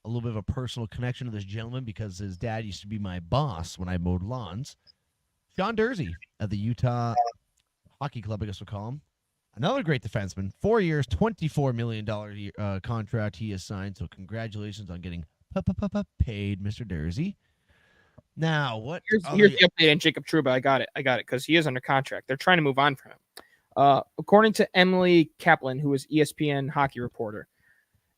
little bit of a personal connection to this gentleman because his dad used to be my boss when I mowed lawns. Sean Dursey of the Utah Hockey Club, I guess we'll call him. Another great defenseman. 4 years, $24 million contract he has signed. So congratulations on getting paid, Mr. Dursey. Now, what? Here's the update on Jacob Trouba. I got it because he is under contract. They're trying to move on from him. According to Emily Kaplan, who is ESPN hockey reporter,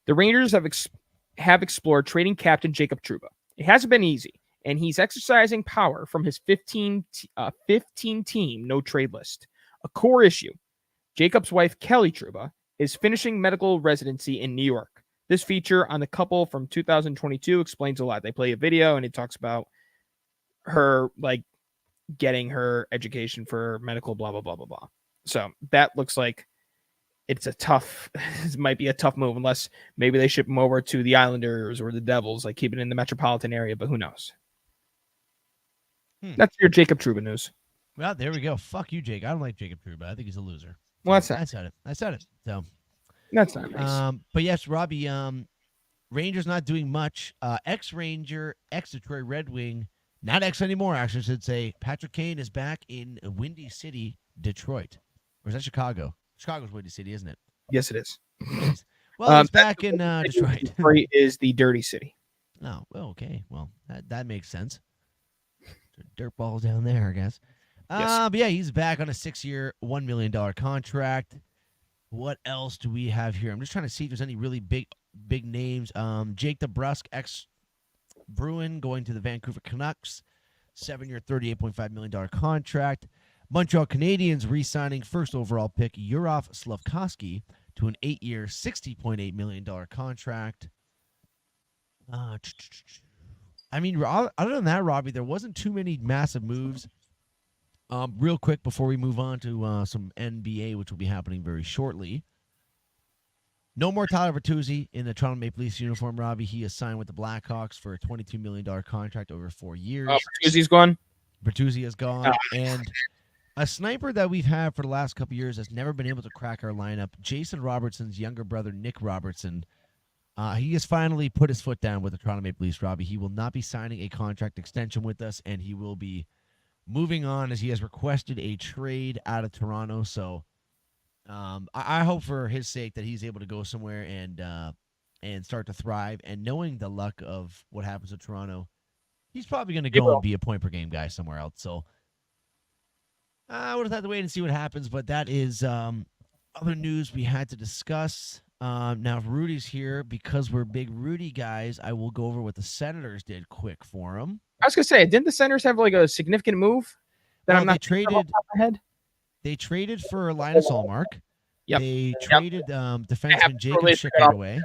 the Rangers have explored trading captain Jacob Trouba. It hasn't been easy, and he's exercising power from his 15-team no-trade list. A core issue, Jacob's wife, Kelly Trouba, is finishing medical residency in New York. This feature on the couple from 2022 explains a lot. They play a video, and it talks about her, getting her education for medical, blah, blah, blah, blah, blah. So that looks like it might be a tough move unless maybe they ship him over to the Islanders or the Devils, keep it in the metropolitan area, but who knows? That's your Jacob Trouba news. Well, there we go. Fuck you, Jake. I don't like Jacob Trouba. I think he's a loser. Well, that's I said it. So that's not nice. But yes, Robbie, Rangers not doing much. Ex-Ranger, ex-Detroit Red Wing, not ex anymore, actually, I should say. Patrick Kane is back in Windy City, Detroit. Or is that Chicago? Chicago's Windy City, isn't it? Yes, it is. Well, he's back in Detroit. Detroit is the dirty city. Oh, well, okay. Well, that makes sense. Dirt balls down there, I guess. Yes. But yeah, he's back on a 6-year, $1 million contract. What else do we have here? I'm just trying to see if there's any really big names. Jake DeBrusk, ex-Bruin, going to the Vancouver Canucks. 7-year, $38.5 million contract. Montreal Canadiens re-signing first overall pick Yurov Slavkovsky to an 8-year, $60.8 million contract. I mean, other than that, Robbie, there wasn't too many massive moves. Real quick before we move on to some NBA, which will be happening very shortly. No more Tyler Bertuzzi in the Toronto Maple Leafs uniform, Robbie. He is signed with the Blackhawks for a $22 million contract over 4 years. Bertuzzi's gone? Bertuzzi is gone. And a sniper that we've had for the last couple years has never been able to crack our lineup. Jason Robertson's younger brother, Nick Robertson, he has finally put his foot down with the Toronto Maple Leafs, Robbie. He will not be signing a contract extension with us, and he will be moving on as he has requested a trade out of Toronto. So I hope for his sake that he's able to go somewhere and start to thrive. And knowing the luck of what happens to Toronto, he's probably going to go and be a point-per-game guy somewhere else. So I would have to wait and see what happens, but that is other news we had to discuss. Now, if Rudy's here, because we're big Rudy guys, I will go over what the Senators did quick for him. I was going to say, didn't the Senators have a significant move that I'm not traded? They traded for Linus Ullmark. Yep. They traded defenseman Jacob Chikrin.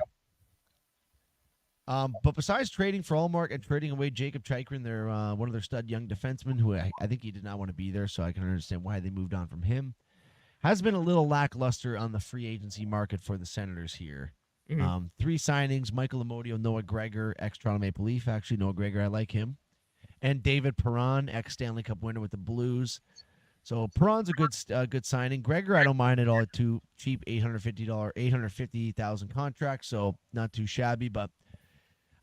But besides trading for Ullmark and trading away Jacob Chikrin, they're one of their stud young defensemen who I think he did not want to be there, so I can understand why they moved on from him. Has been a little lackluster on the free agency market for the Senators here. Mm-hmm. 3 signings: Michael Amodio, Noah Gregor, ex-Toronto Maple Leaf. Actually, Noah Gregor, I like him. and David Perron, ex-Stanley Cup winner with the Blues. So Perron's a good signing. Gregor, I don't mind at all. Too cheap, $850,000 contract, so not too shabby. But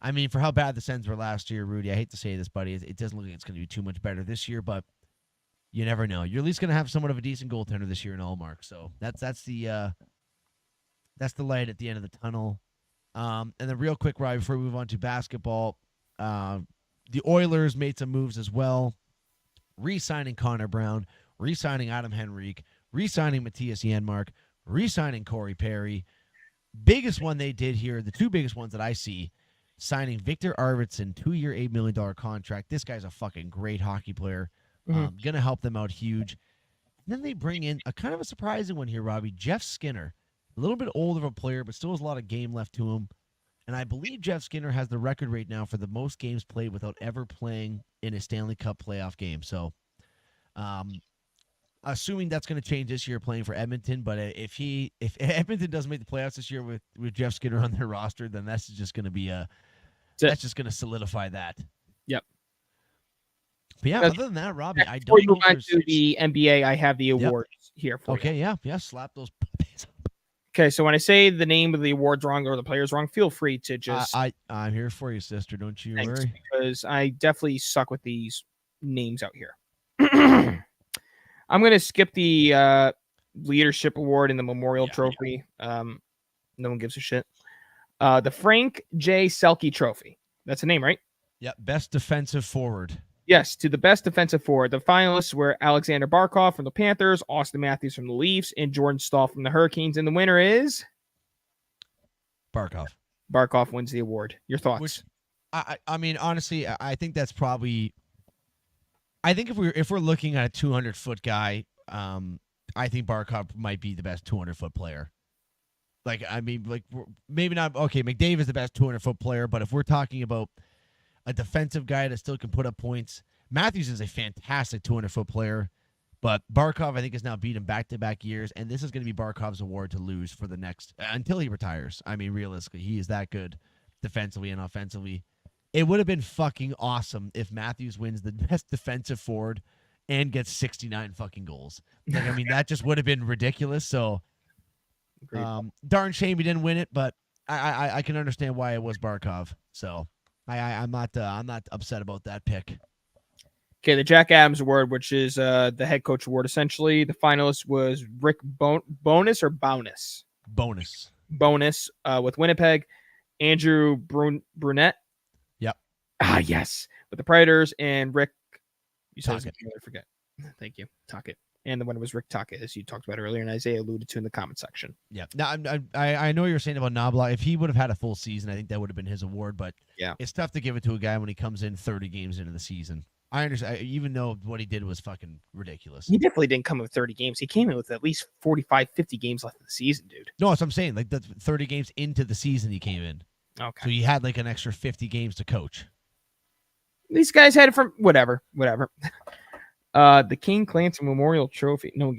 I mean, for how bad the Sens were last year, Rudy, I hate to say this, buddy, it doesn't look like it's going to be too much better this year. But you never know. You're at least going to have somewhat of a decent goaltender this year in Allmark. So that's the light at the end of the tunnel. And then real quick, Rob, before we move on to basketball, the Oilers made some moves as well, re-signing Connor Brown, re-signing Adam Henrique, re-signing Matthias Janmark, re-signing Corey Perry. Biggest one they did here, the two biggest ones that I see, signing Victor Arvidsson, 2-year, $8 million contract. This guy's a fucking great hockey player. Going to help them out huge. And then they bring in a kind of a surprising one here, Robbie, Jeff Skinner. A little bit older of a player, but still has a lot of game left to him. And I believe Jeff Skinner has the record right now for the most games played without ever playing in a Stanley Cup playoff game. So, assuming that's going to change this year playing for Edmonton, but if Edmonton doesn't make the playoffs this year with Jeff Skinner on their roster, then that's just going to be that's just going to solidify that. Yep. But yeah, other than that, Robbie, I before don't you know move on to the NBA, I have the awards here for you. Okay, yeah, slap those puppies. Okay, so when I say the name of the awards wrong or the players wrong, feel free to just. I'm here for you, sister. Don't you worry. Because I definitely suck with these names out here. I'm going to skip the leadership award and the memorial trophy. No one gives a shit. The Frank J. Selke Trophy. That's a name, right? Yeah, best defensive forward. Yes, to the best defensive forward. The finalists were Alexander Barkov from the Panthers, Austin Matthews from the Leafs, and Jordan Stahl from the Hurricanes. And the winner is Barkov. Barkov wins the award. Your thoughts? Which, I mean, honestly, I think that's probably. I think if we're looking at a 200-foot guy, I think Barkov might be the best 200-foot player. Like, I mean, like maybe not. Okay, McDavid is the best 200-foot player, but if we're talking about a defensive guy that still can put up points, Matthews is a fantastic 200-foot player, but Barkov I think has now beat him back-to-back years, and this is going to be Barkov's award to lose for the next until he retires. I mean, realistically, he is that good defensively and offensively. It would have been fucking awesome if Matthews wins the best defensive forward and gets 69 fucking goals. Like, I mean, that just would have been ridiculous. So, darn shame he didn't win it, but I can understand why it was Barkov. So, I'm not upset about that pick. Okay, the Jack Adams Award, which is the head coach award, essentially. The finalist was Rick Bowness or Bowness? Bowness with Winnipeg. Andrew Brunette. Yep. Yes. With the Predators, and Rick. You said Tocchet. I forget. Thank you. Tocchet. And the winner was Rick Tocchet, as you talked about earlier, and Isaiah alluded to in the comment section. Yeah. Now, I know you were saying about Knobloch. If he would have had a full season, I think that would have been his award. But yeah, it's tough to give it to a guy when he comes in 30 games into the season. I understand, even though what he did was fucking ridiculous. He definitely didn't come with 30 games. He came in with at least 45, 50 games left in the season, dude. No, that's what I'm saying. Like, that's 30 games into the season he came in. Okay. So he had like an extra 50 games to coach. These guys had it from whatever. The King Clancy Memorial Trophy. No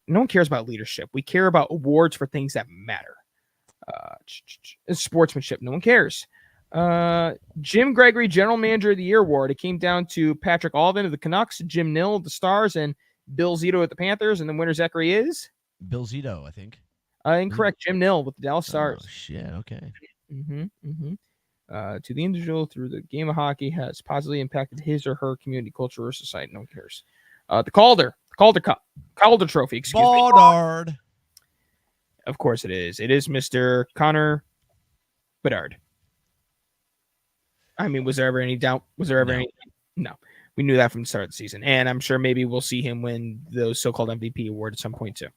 one cares about leadership. We care about awards for things that matter. Sportsmanship. No one cares. Jim Gregory General Manager of the Year Award. It came down to Patrick Alvin of the Canucks, Jim Nill of the Stars, and Bill Zito at the Panthers. And the winner, Zachary, is Bill Zito, I think. Incorrect. Jim Nill with the Dallas Stars. Oh shit. Okay. To the individual through the game of hockey has positively impacted his or her community, culture, or society. No one cares. The Calder Cup, Calder Trophy. Excuse me. Of course it is. It is Mr. Connor Bedard. I mean, was there ever any doubt? No. We knew that from the start of the season. And I'm sure maybe we'll see him win those so-called MVP award at some point too.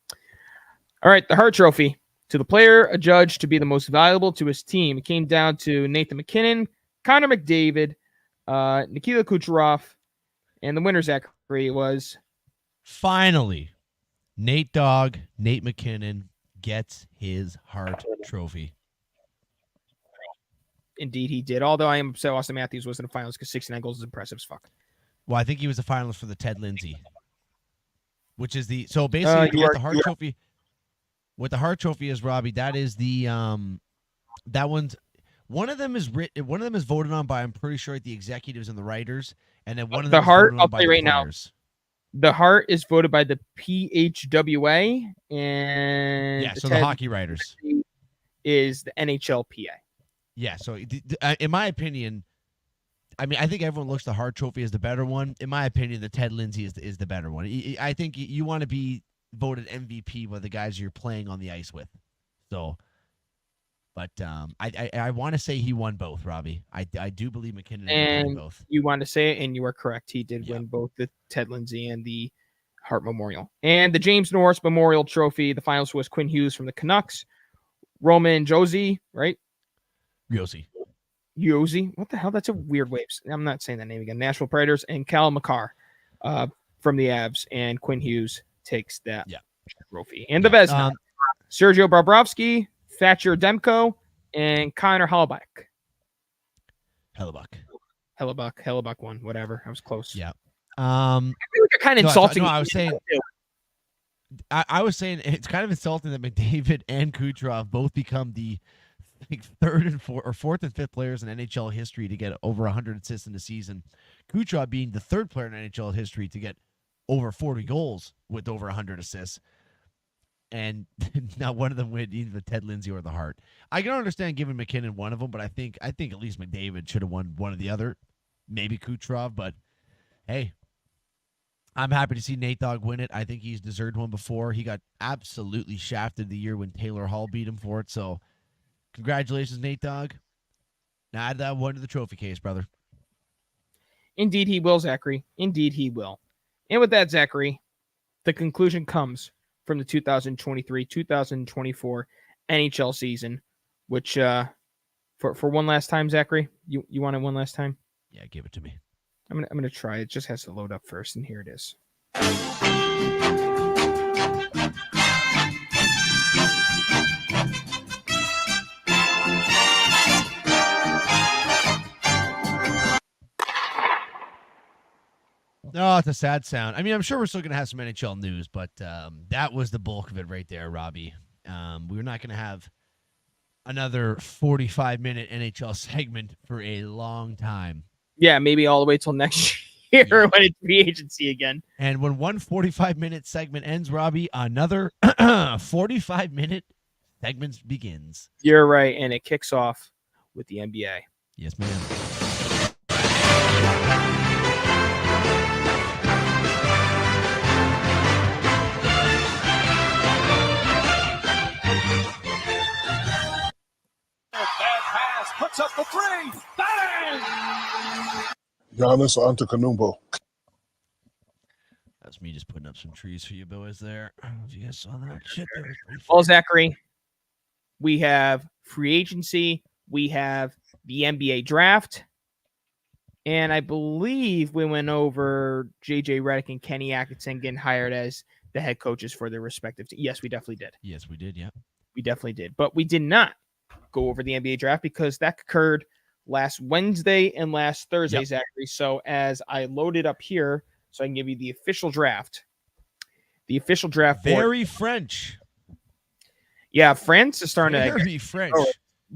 All right, the Hart Trophy. To the player adjudged to be the most valuable to his team. It came down to Nathan McKinnon, Connor McDavid, Nikita Kucherov, and the winner, Zachary, was... Finally, Nate McKinnon gets his Hart Trophy. Indeed, he did. Although I am upset Austin Matthews wasn't a finalist because 69 goals is impressive as fuck. Well, I think he was a finalist for the Ted Lindsay, which is the... So basically, the Hart Trophy... What the Hart Trophy is, Robbie, that is the that one's One of them is written. One of them is voted on by, I'm pretty sure, the executives and the writers, and then one of The them is Heart, voted I'll on by tell you the right now. players. The Heart is voted by the PHWA, and Yeah, so the hockey writers. is the NHLPA. Yeah, so in my opinion, I mean, I think everyone looks the Hart Trophy as the better one. In my opinion, the Ted Lindsay is the better one. I think you want to be voted MVP by the guys you're playing on the ice with. So, but I want to say he won both, Robbie. I do believe McKinnon ended up winning both. You want to say it, and you are correct. He did win both the Ted Lindsay and the Hart Memorial. And the James Norris Memorial Trophy, the finals was Quinn Hughes from the Canucks, Roman Josi, right? Josi. What the hell? That's a weird way. I'm not saying that name again. Nashville Predators and Cal Makar from the Avs, and Quinn Hughes takes that trophy. And the Vezina, Sergio Bobrovsky, Thatcher Demko, and Connor Hellebuck. Hellebuck won. Whatever. I was close. Yeah. I feel like you're kind of insulting. I was saying. I was saying it's kind of insulting that McDavid and Kucherov both become the third and fourth and fifth players in NHL history to get over 100 assists in the season. Kucherov being the third player in NHL history to get over 40 goals with over 100 assists. And not one of them went either the Ted Lindsay or the Hart. I can understand giving McKinnon one of them, but I think at least McDavid should have won one or the other. Maybe Kucherov, but hey, I'm happy to see Nate Dogg win it. I think he's deserved one before. He got absolutely shafted the year when Taylor Hall beat him for it. So congratulations, Nate Dogg. Now add that one to the trophy case, brother. Indeed he will, Zachary. Indeed he will. And with that, Zachary, the conclusion comes from the 2023-2024 NHL season, which for one last time, Zachary, you want it one last time? Yeah, give it to me. I'm gonna try. It just has to load up first, and here it is. Oh, it's a sad sound. I mean, I'm sure we're still going to have some NHL news, but that was the bulk of it right there, Robbie. We're not going to have another 45-minute NHL segment for a long time. Yeah, maybe all the way till next year when it's free agency again. And when one 45-minute segment ends, Robbie, another 45-minute segment begins. You're right, and it kicks off with the NBA. Yes, ma'am. Puts up the three. Bang! Giannis Antetokounmpo. That's me just putting up some trees for you boys there. I don't know if you guys saw that shit. That was pretty Well, fun. Zachary, we have free agency. We have the NBA draft. And I believe we went over J.J. Redick and Kenny Atkinson getting hired as the head coaches for their respective teams. Yes, we definitely did. Yes, we did, yeah. We definitely did. But we did not go over the NBA draft because that occurred last Wednesday and last Thursday, Zachary. So as I load it up here, so I can give you the official draft. The official draft. Very French. Yeah, France is starting Very French.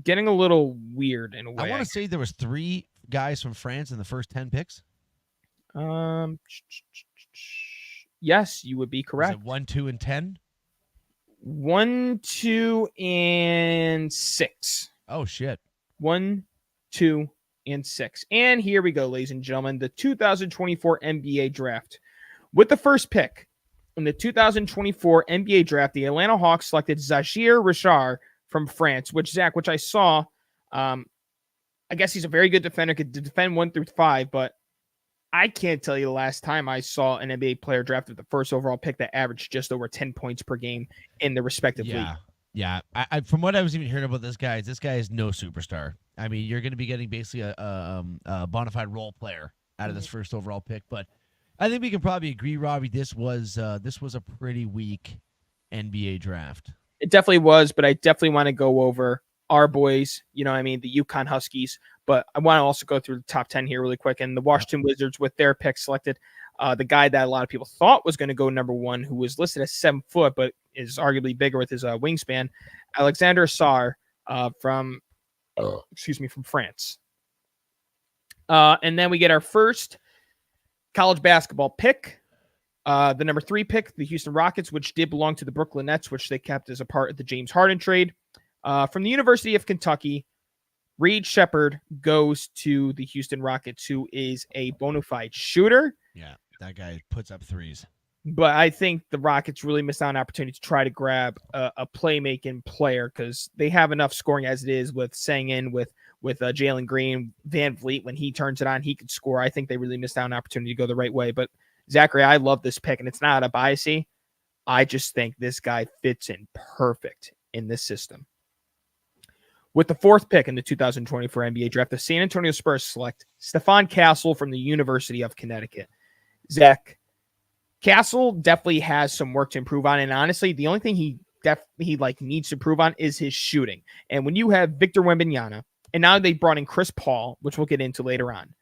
Getting a little weird in a way. I want to say there was 3 guys from France in the first 10 picks. Yes, you would be correct. Is it 1, 2, and 10? 1, 2, and 6. Oh, shit. 1, 2, and 6. And here we go, ladies and gentlemen, the 2024 NBA draft. With the first pick in the 2024 NBA draft, the Atlanta Hawks selected Zahir Richard from France, which I saw. I guess he's a very good defender, could defend 1 through 5, but I can't tell you the last time I saw an NBA player drafted the first overall pick that averaged just over 10 points per game in the respective league. Yeah. I from what I was even hearing about this guy is no superstar. I mean, you're going to be getting basically a bona fide role player out of this first overall pick. But I think we can probably agree, Robbie, this was a pretty weak NBA draft. It definitely was, but I definitely want to go over our boys, the UConn Huskies. But I want to also go through the top 10 here really quick. And the Washington Wizards, with their pick, selected the guy that a lot of people thought was going to go number 1, who was listed as 7 foot, but is arguably bigger with his wingspan, Alexander Sarr from from France. And then we get our first college basketball pick. The number 3 pick, the Houston Rockets, which did belong to the Brooklyn Nets, which they kept as a part of the James Harden trade. From the University of Kentucky, Reed Shepherd goes to the Houston Rockets, who is a bona fide shooter. Yeah, that guy puts up threes. But I think the Rockets really missed out on an opportunity to try to grab a playmaking player because they have enough scoring as it is with Sengun, with Jalen Green, Van Vliet. When he turns it on, he can score. I think they really missed out on an opportunity to go the right way. But Zachary, I love this pick, and it's not a biasy. I just think this guy fits in perfect in this system. With the 4th pick in the 2024 NBA draft, the San Antonio Spurs select Stephon Castle from the University of Connecticut. Zach, Castle definitely has some work to improve on, and honestly, the only thing he needs to improve on is his shooting. And when you have Victor Wembanyama, and now they brought in Chris Paul, which we'll get into later on,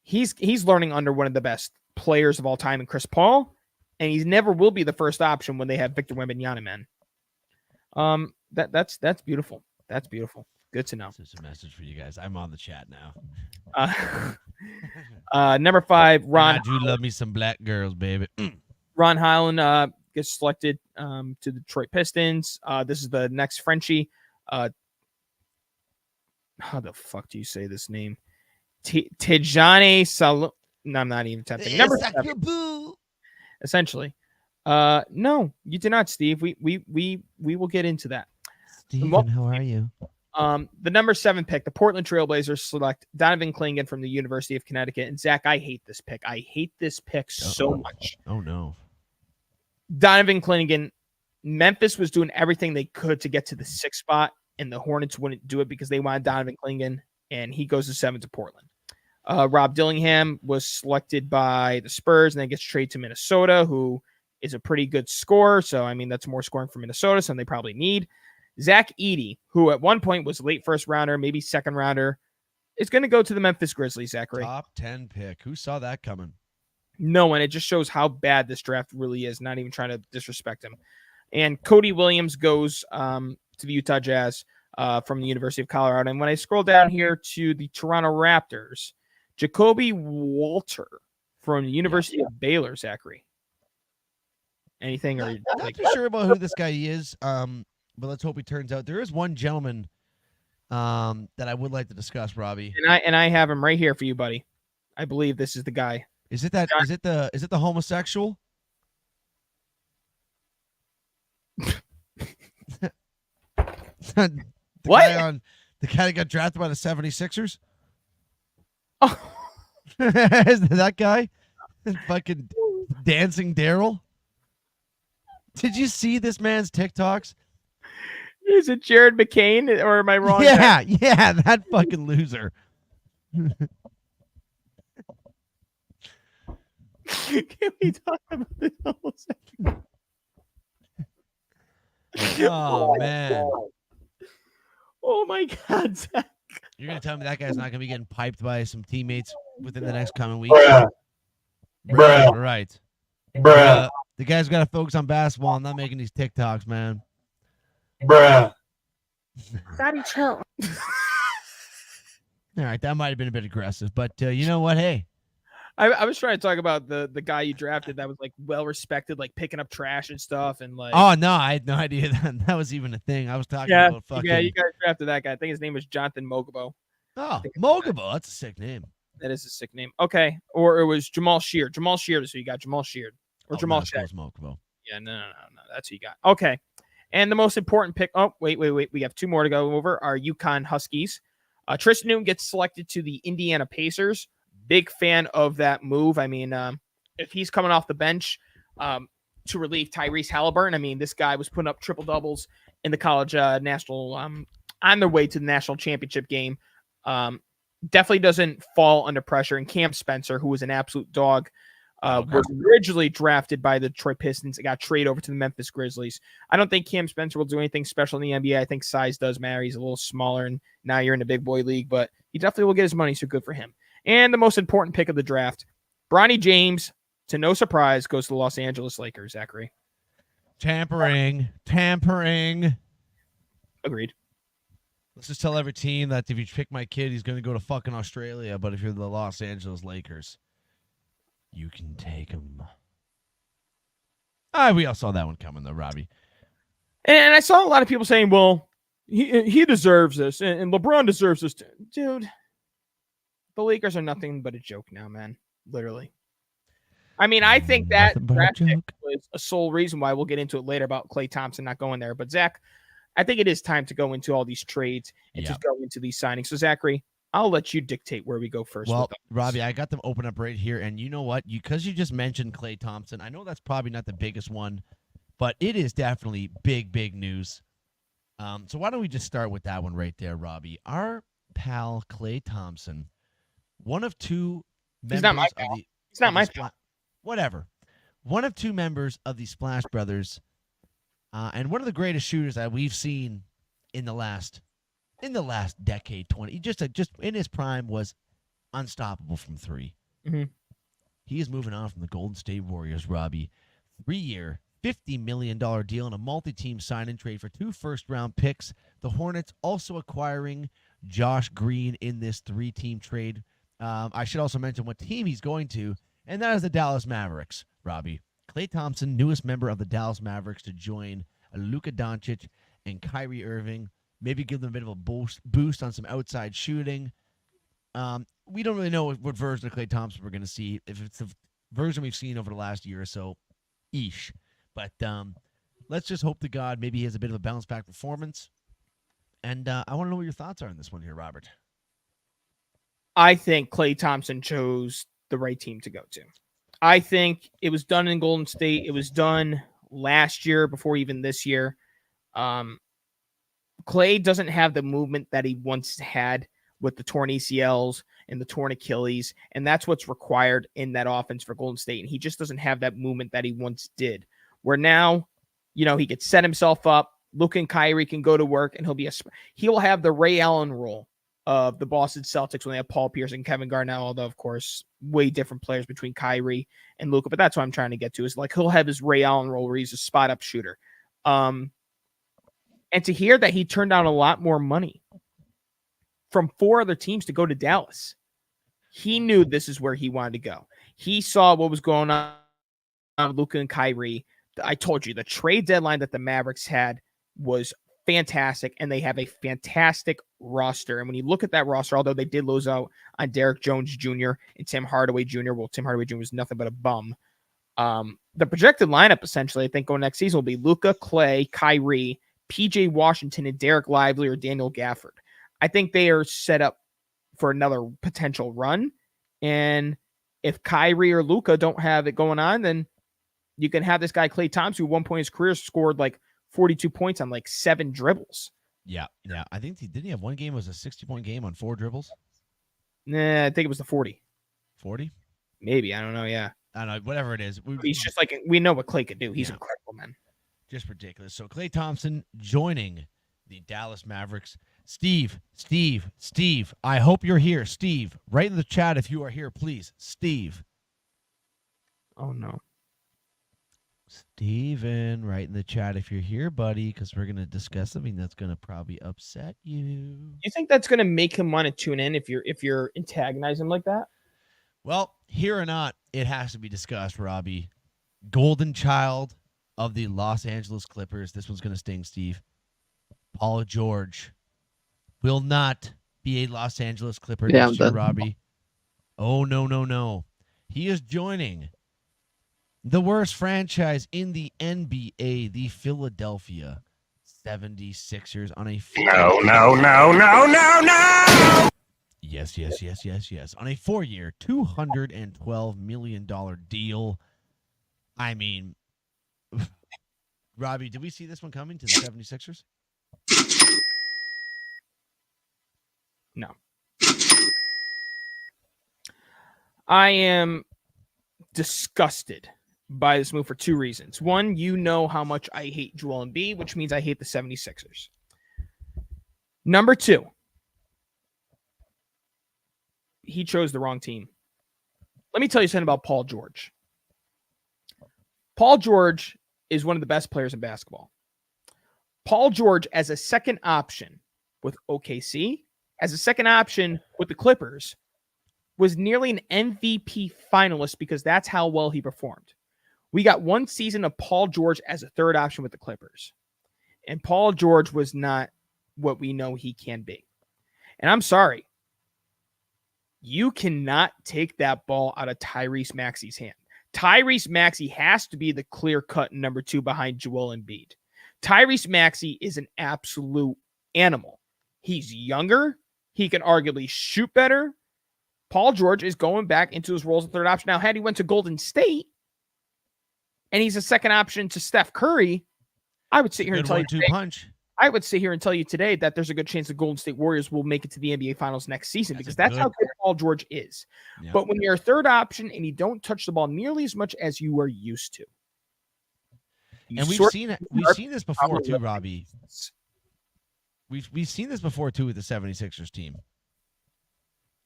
he's learning under one of the best players of all time in Chris Paul, and he never will be the first option when they have Victor Wembanyama, man. That's beautiful. That's beautiful. Good to know. This is a message for you guys. I'm on the chat now. Number 5, Ron. I do love me some black girls, baby. Ron Highland gets selected to the Detroit Pistons. This is the next Frenchie. How the fuck do you say this name? Tijani Salou. No, I'm not even attempting. Number 7. Essentially. No, you did not, Steve. We will get into that. Steven, how are you? The number 7 pick, the Portland Trailblazers select Donovan Clingan from the University of Connecticut. And Zach, I hate this pick. I hate this pick so much. Oh no. Donovan Clingan, Memphis was doing everything they could to get to the 6th spot, and the Hornets wouldn't do it because they wanted Donovan Clingan, and he goes to 7 to Portland. Rob Dillingham was selected by the Spurs and then gets traded to Minnesota, who is a pretty good scorer. So, I mean, that's more scoring for Minnesota, so they probably need. Zach Edey, who at one point was late 1st rounder, maybe 2nd rounder, is going to go to the Memphis Grizzlies, Zachary. Top 10 pick. Who saw that coming? No one. It just shows how bad this draft really is, not even trying to disrespect him. And Cody Williams goes to the Utah Jazz from the University of Colorado. And when I scroll down here to the Toronto Raptors, Jacoby Walter from the University of Baylor, Zachary. Anything? I'm not too sure about who this guy is, but let's hope he turns out. There is one gentleman that I would like to discuss, Robbie. And I have him right here for you, buddy. I believe this is the guy. Is it that? Is it the homosexual? What? The guy that got drafted by the 76ers? Oh. Is that guy? Fucking Dancing Daryl? Did you see this man's TikToks? Is it Jared McCain, or am I wrong? Yeah, that fucking loser. Can we talk about this homosexual? Oh, man. Oh, my God, Zach. You're going to tell me that guy's not going to be getting piped by some teammates within the next coming weeks? Bruh. Right. Bruh. The guy's got to focus on basketball and not making these TikToks, man. Bruh. Daddy, chill. All right, that might have been a bit aggressive, but you know what? Hey. I was trying to talk about the guy you drafted that was like well respected, like picking up trash and stuff, and like. Oh no, I had no idea that was even a thing. I was talking about fucking. Yeah, you guys drafted that guy. I think his name was Jonathan Mogabo. Oh, Mogabo, that's a sick name. That is a sick name. Okay, or it was Jamal Sheard. Jamal Sheard. So you got Jamal Sheard or Jamal Sheard. Mogabo. Yeah, no. That's who you got. Okay, and the most important pick. Oh, wait. We have 2 more to go over. Our UConn Huskies. Tristan Newton gets selected to the Indiana Pacers. Big fan of that move. I mean, if he's coming off the bench to relieve Tyrese Halliburton, I mean, this guy was putting up triple doubles in the college national on their way to the national championship game. Definitely doesn't fall under pressure. And Cam Spencer, who was an absolute dog, was originally drafted by the Detroit Pistons. It got traded over to the Memphis Grizzlies. I don't think Cam Spencer will do anything special in the NBA. I think size does matter. He's a little smaller, and now you're in the big boy league, but he definitely will get his money, so good for him. And the most important pick of the draft, Bronny James, to no surprise, goes to the Los Angeles Lakers, Zachary. Tampering. Agreed. Let's just tell every team that if you pick my kid, he's going to go to fucking Australia. But if you're the Los Angeles Lakers, you can take him. We all saw that one coming, though, Robbie. And I saw a lot of people saying, well, he deserves this, and LeBron deserves this. Dude, the Lakers are nothing but a joke now, man. Literally. I mean, I think that draft pick was a sole reason why. We'll get into it later about Klay Thompson not going there. But, Zach, I think it is time to go into all these trades and just go into these signings. So, Zachary, I'll let you dictate where we go first. Well, Robbie, I got them open up right here. And you know what? Because you just mentioned Klay Thompson, I know that's probably not the biggest one, but it is definitely big news. So why don't we just start with that one right there, Robbie? Our pal Klay Thompson, one of two members He's not my pal. He's not my pal. Whatever. One of two members of the Splash Brothers, and one of the greatest shooters that we've seen in the last decade, 20. Just in his prime was unstoppable from three. Mm-hmm. He is moving on from the Golden State Warriors, Robbie. 3-year, $50 million deal and a multi-team sign-and trade for 2 first-round picks. The Hornets also acquiring Josh Green in this 3-team trade. I should also mention what team he's going to, and that is the Dallas Mavericks, Robbie. Klay Thompson, newest member of the Dallas Mavericks to join Luka Doncic and Kyrie Irving. Maybe give them a bit of a boost on some outside shooting. We don't really know what version of Klay Thompson we're going to see. If it's the version we've seen over the last year or so, eesh. But let's just hope to God maybe he has a bit of a bounce-back performance. And I want to know what your thoughts are on this one here, Robert. I think Klay Thompson chose the right team to go to. I think it was done in Golden State. It was done last year before even this year. Klay doesn't have the movement that he once had with the torn ACLs and the torn Achilles, and that's what's required in that offense for Golden State. And he just doesn't have that movement that he once did, where now, he could set himself up. Luka and Kyrie can go to work, and he will have the Ray Allen role of the Boston Celtics when they have Paul Pierce and Kevin Garnett, although, of course, way different players between Kyrie and Luka. But that's what I'm trying to get to, is like he'll have his Ray Allen role where he's a spot-up shooter. And to hear that he turned down a lot more money from 4 other teams to go to Dallas, he knew this is where he wanted to go. He saw what was going on with Luka and Kyrie. I told you, the trade deadline that the Mavericks had was fantastic, and they have a fantastic roster. And when you look at that roster, although they did lose out on Derek Jones Jr. and Tim Hardaway Jr., well, Tim Hardaway Jr. was nothing but a bum. The projected lineup, essentially, I think, going next season will be Luka, Klay, Kyrie, PJ Washington, and Derek Lively or Daniel Gafford. I think they are set up for another potential run. And if Kyrie or Luka don't have it going on, then you can have this guy, Klay Thompson, who at one point in his career scored like 42 points on like 7 dribbles. Yeah. I think didn't he have one game? It was a 60-point game on 4 dribbles? Nah, I think it was the 40. 40? Maybe. I don't know. Yeah. I don't know. Whatever it is. He's just like, we know what Klay could do. He's incredible, man. Just ridiculous. So Klay Thompson joining the Dallas Mavericks. Steve, I hope you're here. Steve, write in the chat if you are here, please. Steve. Oh, no. Steven, write in the chat if you're here, buddy, because we're going to discuss something that's going to probably upset you. You think that's going to make him want to tune in if you're antagonizing him like that? Well, here or not, it has to be discussed, Robbie. Golden child of the Los Angeles Clippers. This one's going to sting, Steve. Paul George will not be a Los Angeles Clipper next year, Robbie. Oh, no. He is joining the worst franchise in the NBA, the Philadelphia 76ers on a No. Yes. On a 4-year, $212 million deal. I mean, Robbie, did we see this one coming to the 76ers? No. I am disgusted by this move for 2 reasons. One, you know how much I hate Joel Embiid, which means I hate the 76ers. Number 2, he chose the wrong team. Let me tell you something about Paul George. Paul George is one of the best players in basketball. Paul George, as a second option, with OKC, as a second option with the Clippers, was nearly an MVP finalist because that's how well he performed. We got one season of Paul George as a third option with the Clippers. And Paul George was not what we know he can be. And I'm sorry. You cannot take that ball out of Tyrese Maxey's hand. Tyrese Maxey has to be the clear-cut number 2 behind Joel Embiid. Tyrese Maxey is an absolute animal. He's younger. He can arguably shoot better. Paul George is going back into his role as a third option. Now, had he went to Golden State and he's a second option to Steph Curry, I would sit here and tell you today, I would sit here and tell you today that there's a good chance the Golden State Warriors will make it to the NBA Finals next season because that's how good Paul George is. Yep. But when you're a third option and you don't touch the ball nearly as much as you are used to. And we've seen this before too, Robbie. We've seen this before too with the 76ers team.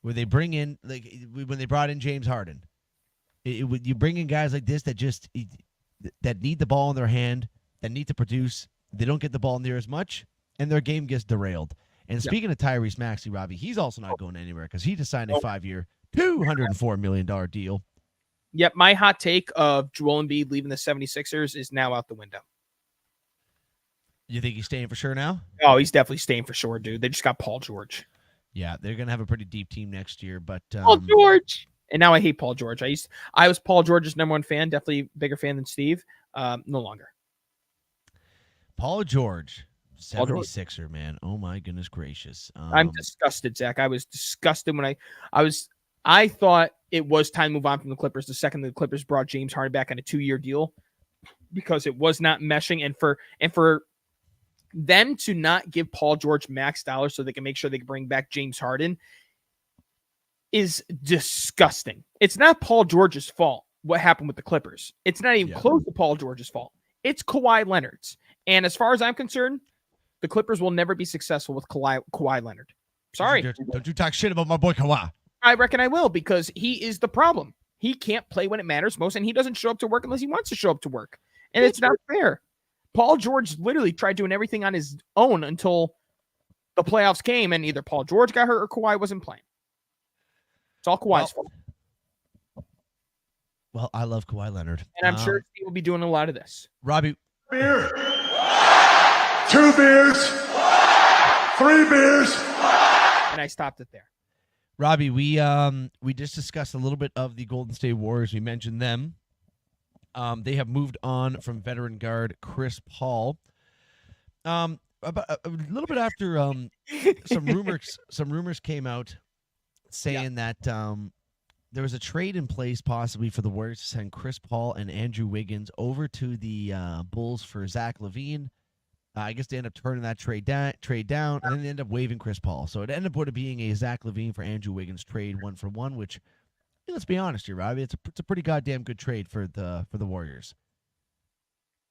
Where they bring in, like when they brought in James Harden. You bring in guys like this that need the ball in their hand, that need to produce. They don't get the ball near as much, and their game gets derailed. And speaking of Tyrese Maxey, Robbie, he's also not going anywhere because he just signed a 5-year, $204 million deal. Yep, my hot take of Joel Embiid leaving the 76ers is now out the window. You think he's staying for sure now? Oh, he's definitely staying for sure, dude. They just got Paul George. Yeah, they're going to have a pretty deep team next year. But Paul George! And now I hate Paul George. I was Paul George's number 1 fan, definitely bigger fan than Steve. No longer. Paul George, 76er, man. Oh, my goodness gracious. I'm disgusted, Zach. I was disgusted when I thought it was time to move on from the Clippers the second the Clippers brought James Harden back on a 2-year deal because it was not meshing. And for them to not give Paul George max dollars so they can make sure they can bring back James Harden is disgusting. It's not Paul George's fault what happened with the Clippers. It's not even close to Paul George's fault. It's Kawhi Leonard's. And as far as I'm concerned, the Clippers will never be successful with Kawhi Leonard. Sorry. Don't you talk shit about my boy Kawhi. I reckon I will because he is the problem. He can't play when it matters most, and he doesn't show up to work unless he wants to show up to work. And it's not fair. Paul George literally tried doing everything on his own until the playoffs came, and either Paul George got hurt or Kawhi wasn't playing. It's all Kawhi's fault. Well, I love Kawhi Leonard. And I'm sure he will be doing a lot of this. Robbie. Beer. 2 beers. 3 beers. And I stopped it there. Robbie, we just discussed a little bit of the Golden State Warriors. We mentioned them. They have moved on from veteran guard Chris Paul. About a little bit after some rumors came out saying that there was a trade in place possibly for the Warriors to send Chris Paul and Andrew Wiggins over to the Bulls for Zach LaVine. I guess they ended up turning that trade down, and then they ended up waiving Chris Paul. So it ended up being a Zach LaVine for Andrew Wiggins trade 1-for-1, which, let's be honest here, Robbie, it's a pretty goddamn good trade for the Warriors.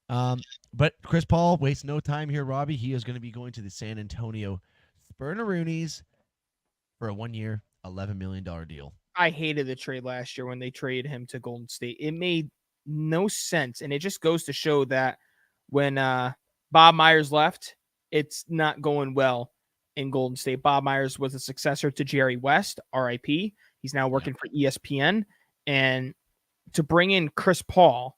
But Chris Paul wastes no time here, Robbie. He is going to be going to the San Antonio Spurs for a 1-year, $11 million deal. I hated the trade last year when they traded him to Golden State. It made no sense, and it just goes to show that when Bob Myers left, it's not going well in Golden State. Bob Myers was a successor to Jerry West, RIP. He's now working for ESPN. And to bring in Chris Paul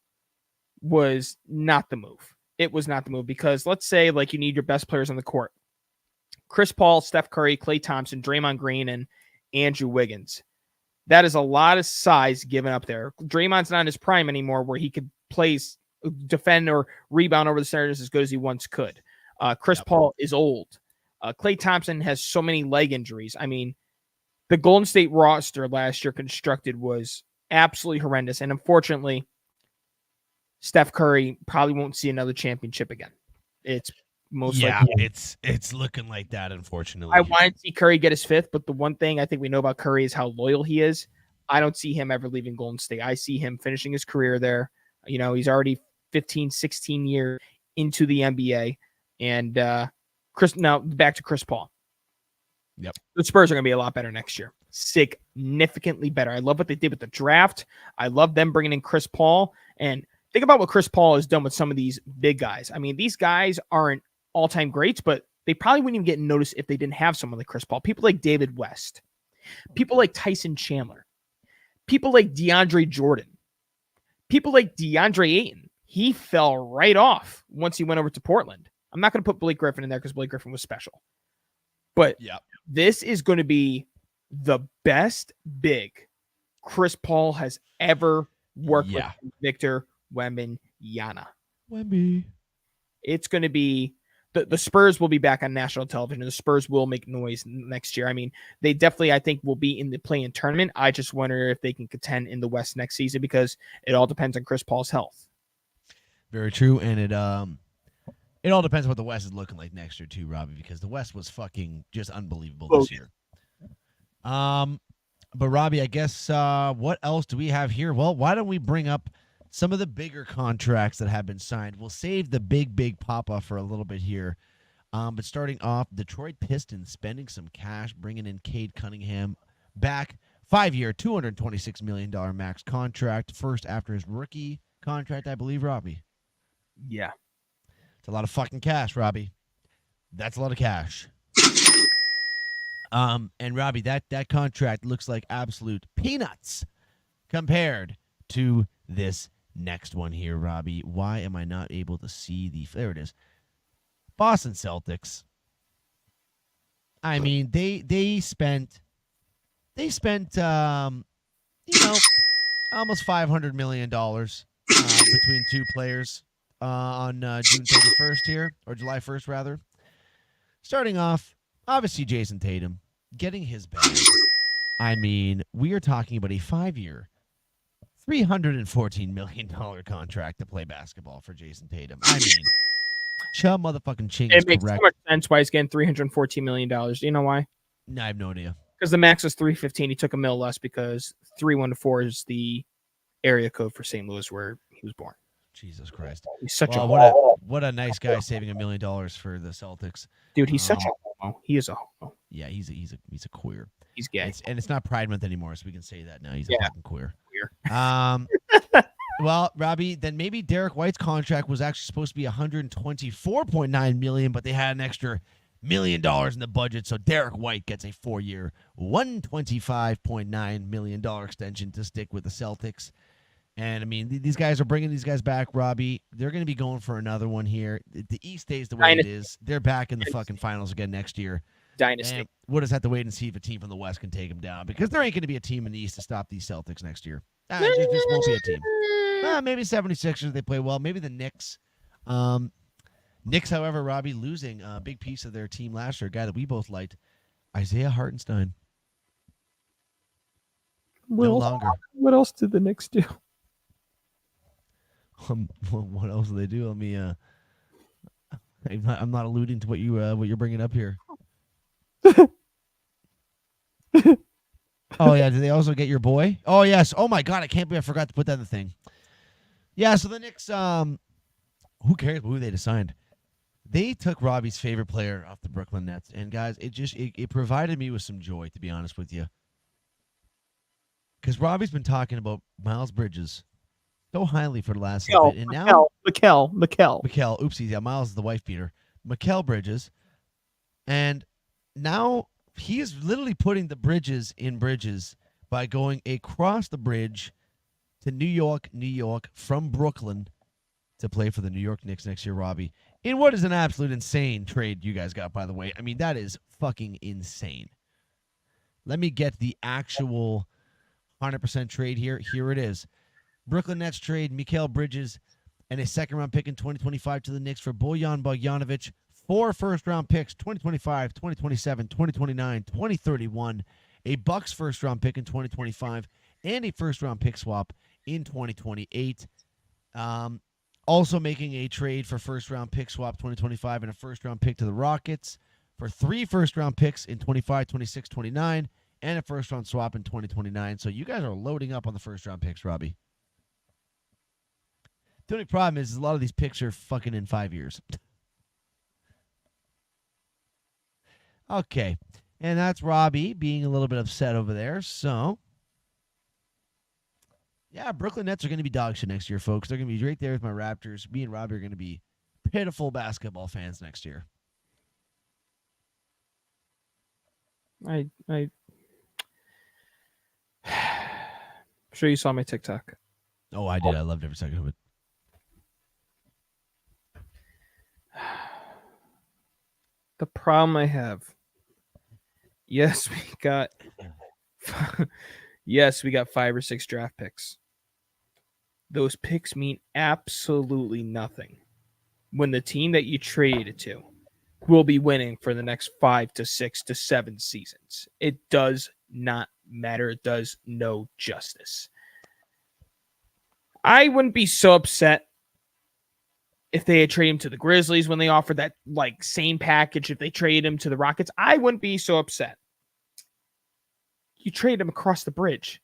was not the move. It was not the move because let's say like you need your best players on the court. Chris Paul, Steph Curry, Klay Thompson, Draymond Green, and Andrew Wiggins. That is a lot of size given up there. Draymond's not in his prime anymore where he could defend or rebound over the centers as good as he once could. Chris Paul is old. Klay Thompson has so many leg injuries. I mean, the Golden State roster last year constructed was absolutely horrendous. And unfortunately, Steph Curry probably won't see another championship again. It's most likely. It's looking like that, unfortunately. I want to see Curry get his 5th, but the one thing I think we know about Curry is how loyal he is. I don't see him ever leaving Golden State. I see him finishing his career there. You know, he's already 15, 16 years into the NBA. And now back to Chris Paul. Yep. The Spurs are going to be a lot better next year. Significantly better. I love what they did with the draft. I love them bringing in Chris Paul. And think about what Chris Paul has done with some of these big guys. I mean, these guys aren't all-time greats, but they probably wouldn't even get noticed if they didn't have someone like Chris Paul. People like David West, people like Tyson Chandler, people like DeAndre Jordan, people like DeAndre Ayton. He fell right off once he went over to Portland. I'm not going to put Blake Griffin in there because Blake Griffin was special. But this is going to be the best big Chris Paul has ever worked with Victor Wembanyama. Wemby. It's going to be the Spurs will be back on national television. The Spurs will make noise next year. I mean, they definitely, I think, will be in the play-in tournament. I just wonder if they can contend in the West next season because it all depends on Chris Paul's health. Very true, and it all depends on what the West is looking like next year too, Robbie, because the West was fucking just unbelievable this year. But Robbie, I guess what else do we have here? Well, why don't we bring up some of the bigger contracts that have been signed? We'll save the big pop-off for a little bit here. But starting off, Detroit Pistons spending some cash, bringing in Cade Cunningham back, 5-year, $226 million max contract, first after his rookie contract, I believe, Robbie. Yeah. It's a lot of fucking cash, Robbie. That's a lot of cash. And Robbie, that contract looks like absolute peanuts compared to this next one here, Robbie. Why am I not able to see there it is. Boston Celtics. I mean, they spent almost $500 million between two players on June 31st here, or July 1st rather. Starting off, obviously Jason Tatum getting his bag. I mean, we are talking about a 5-year, $314 million contract to play basketball for Jason Tatum. I mean, Chubb motherfucking Ching is correct. It makes so much sense why he's getting $314 million. Do you know why? No, I have no idea. Because the max is $315. He took $1 million less because 314 is the area code for St. Louis where he was born. Jesus Christ. He's such what a nice guy saving $1 million for the Celtics. Dude, he's such a homo. He is a homo. Yeah, he's a queer. He's gay. It's not Pride Month anymore, so we can say that now. He's a fucking queer. Well, Robbie, then maybe Derek White's contract was actually supposed to be $124.9 million, but they had an extra $1 million in the budget, so Derek White gets a 4-year, $125.9 million extension to stick with the Celtics. And, I mean, these guys are bringing these guys back, Robbie. They're going to be going for another one here. The East stays the way it is. They're back in the fucking finals again next year. Dynasty. And we'll just have to wait and see if a team from the West can take them down, because there ain't going to be a team in the East to stop these Celtics next year. There just won't be a team. Maybe 76ers, they play well. Maybe the Knicks. Knicks, however, Robbie, losing a big piece of their team last year, a guy that we both liked, Isaiah Hartenstein. No longer. What else did the Knicks do? What else do they do? Let me. I'm not alluding to what you're bringing up here. Oh yeah, did they also get your boy? Oh yes. Oh my God, I can't believe I forgot to put that in the thing. Yeah, so the Knicks. Who cares who they signed? They took Robbie's favorite player off the Brooklyn Nets, and guys, it provided me with some joy, to be honest with you, because Robbie's been talking about Miles Bridges so highly for the last little bit, and now Mikal. Oopsies, yeah, Miles is the wife beater. Mikal Bridges, and now he is literally putting the bridges in bridges by going across the bridge to New York, from Brooklyn to play for the New York Knicks next year, Robbie. In what is an absolute insane trade you guys got, by the way. I mean, that is fucking insane. Let me get the actual 100% trade here. Here it is. Brooklyn Nets trade Mikal Bridges and a second-round pick in 2025 to the Knicks for Bojan Bogdanovic, 4 first-round picks, 2025, 2027, 2029, 2031, a Bucks first-round pick in 2025, and a first-round pick swap in 2028. Also making a trade for first-round pick swap 2025 and a first-round pick to the Rockets for 3 first-round picks in 25, 26, 29, and a first-round swap in 2029. So you guys are loading up on the first-round picks, Robbie. The only problem is a lot of these picks are fucking in 5 years. Okay. And that's Robbie being a little bit upset over there. So, yeah, Brooklyn Nets are going to be dog shit next year, folks. They're going to be right there with my Raptors. Me and Robbie are going to be pitiful basketball fans next year. I'm sure you saw my TikTok. Oh, I did. I loved every second of it. The problem I have. Yes, we got 5 or 6 draft picks. Those picks mean absolutely nothing when the team that you traded it to will be winning for the next 5 to 6 to 7 seasons. It does not matter. It does no justice. I wouldn't be so upset if they had traded him to the Grizzlies when they offered that like same package. If they traded him to the Rockets, I wouldn't be so upset. You trade him across the bridge.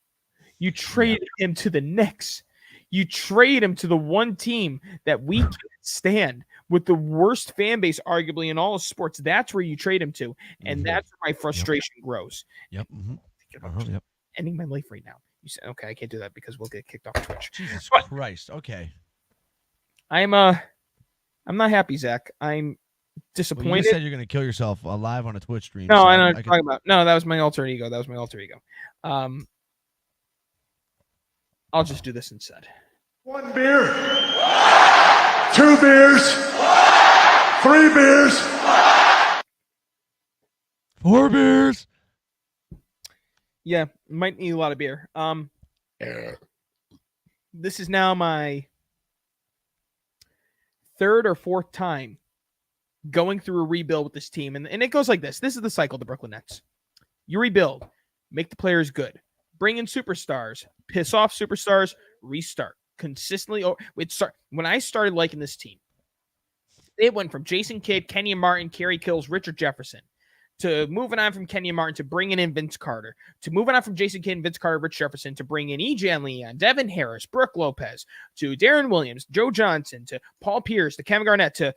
You traded him to the Knicks. You trade him to the one team that we can't stand with the worst fan base, arguably, in all of sports. That's where you trade him to. And that's where my frustration grows. Yep. Yep. Ending my life right now. You said, okay, I can't do that because we'll get kicked off Twitch. Jesus Christ. Okay. I'm not happy, Zach. I'm disappointed. Well, you said you're going to kill yourself live on a Twitch stream. No, so I know what you're talking about. No, that was my alter ego. I'll just do this instead. 1 beer, 2 beers, 3 beers, 4 beers. Yeah, might need a lot of beer. This is now my 3rd or 4th time going through a rebuild with this team. And it goes like this. This is the cycle of the Brooklyn Nets. You rebuild, make the players good, bring in superstars, piss off superstars, restart. Consistently. When I started liking this team, it went from Jason Kidd, Kenyon Martin, Kerry Kills, Richard Jefferson, to moving on from Kenyon Martin to bringing in Vince Carter, to moving on from Jason Kidd, Vince Carter, Rich Jefferson, to bring in Ejan Leon, Devin Harris, Brooke Lopez, to Darren Williams, Joe Johnson, to Paul Pierce, to Kevin Garnett, to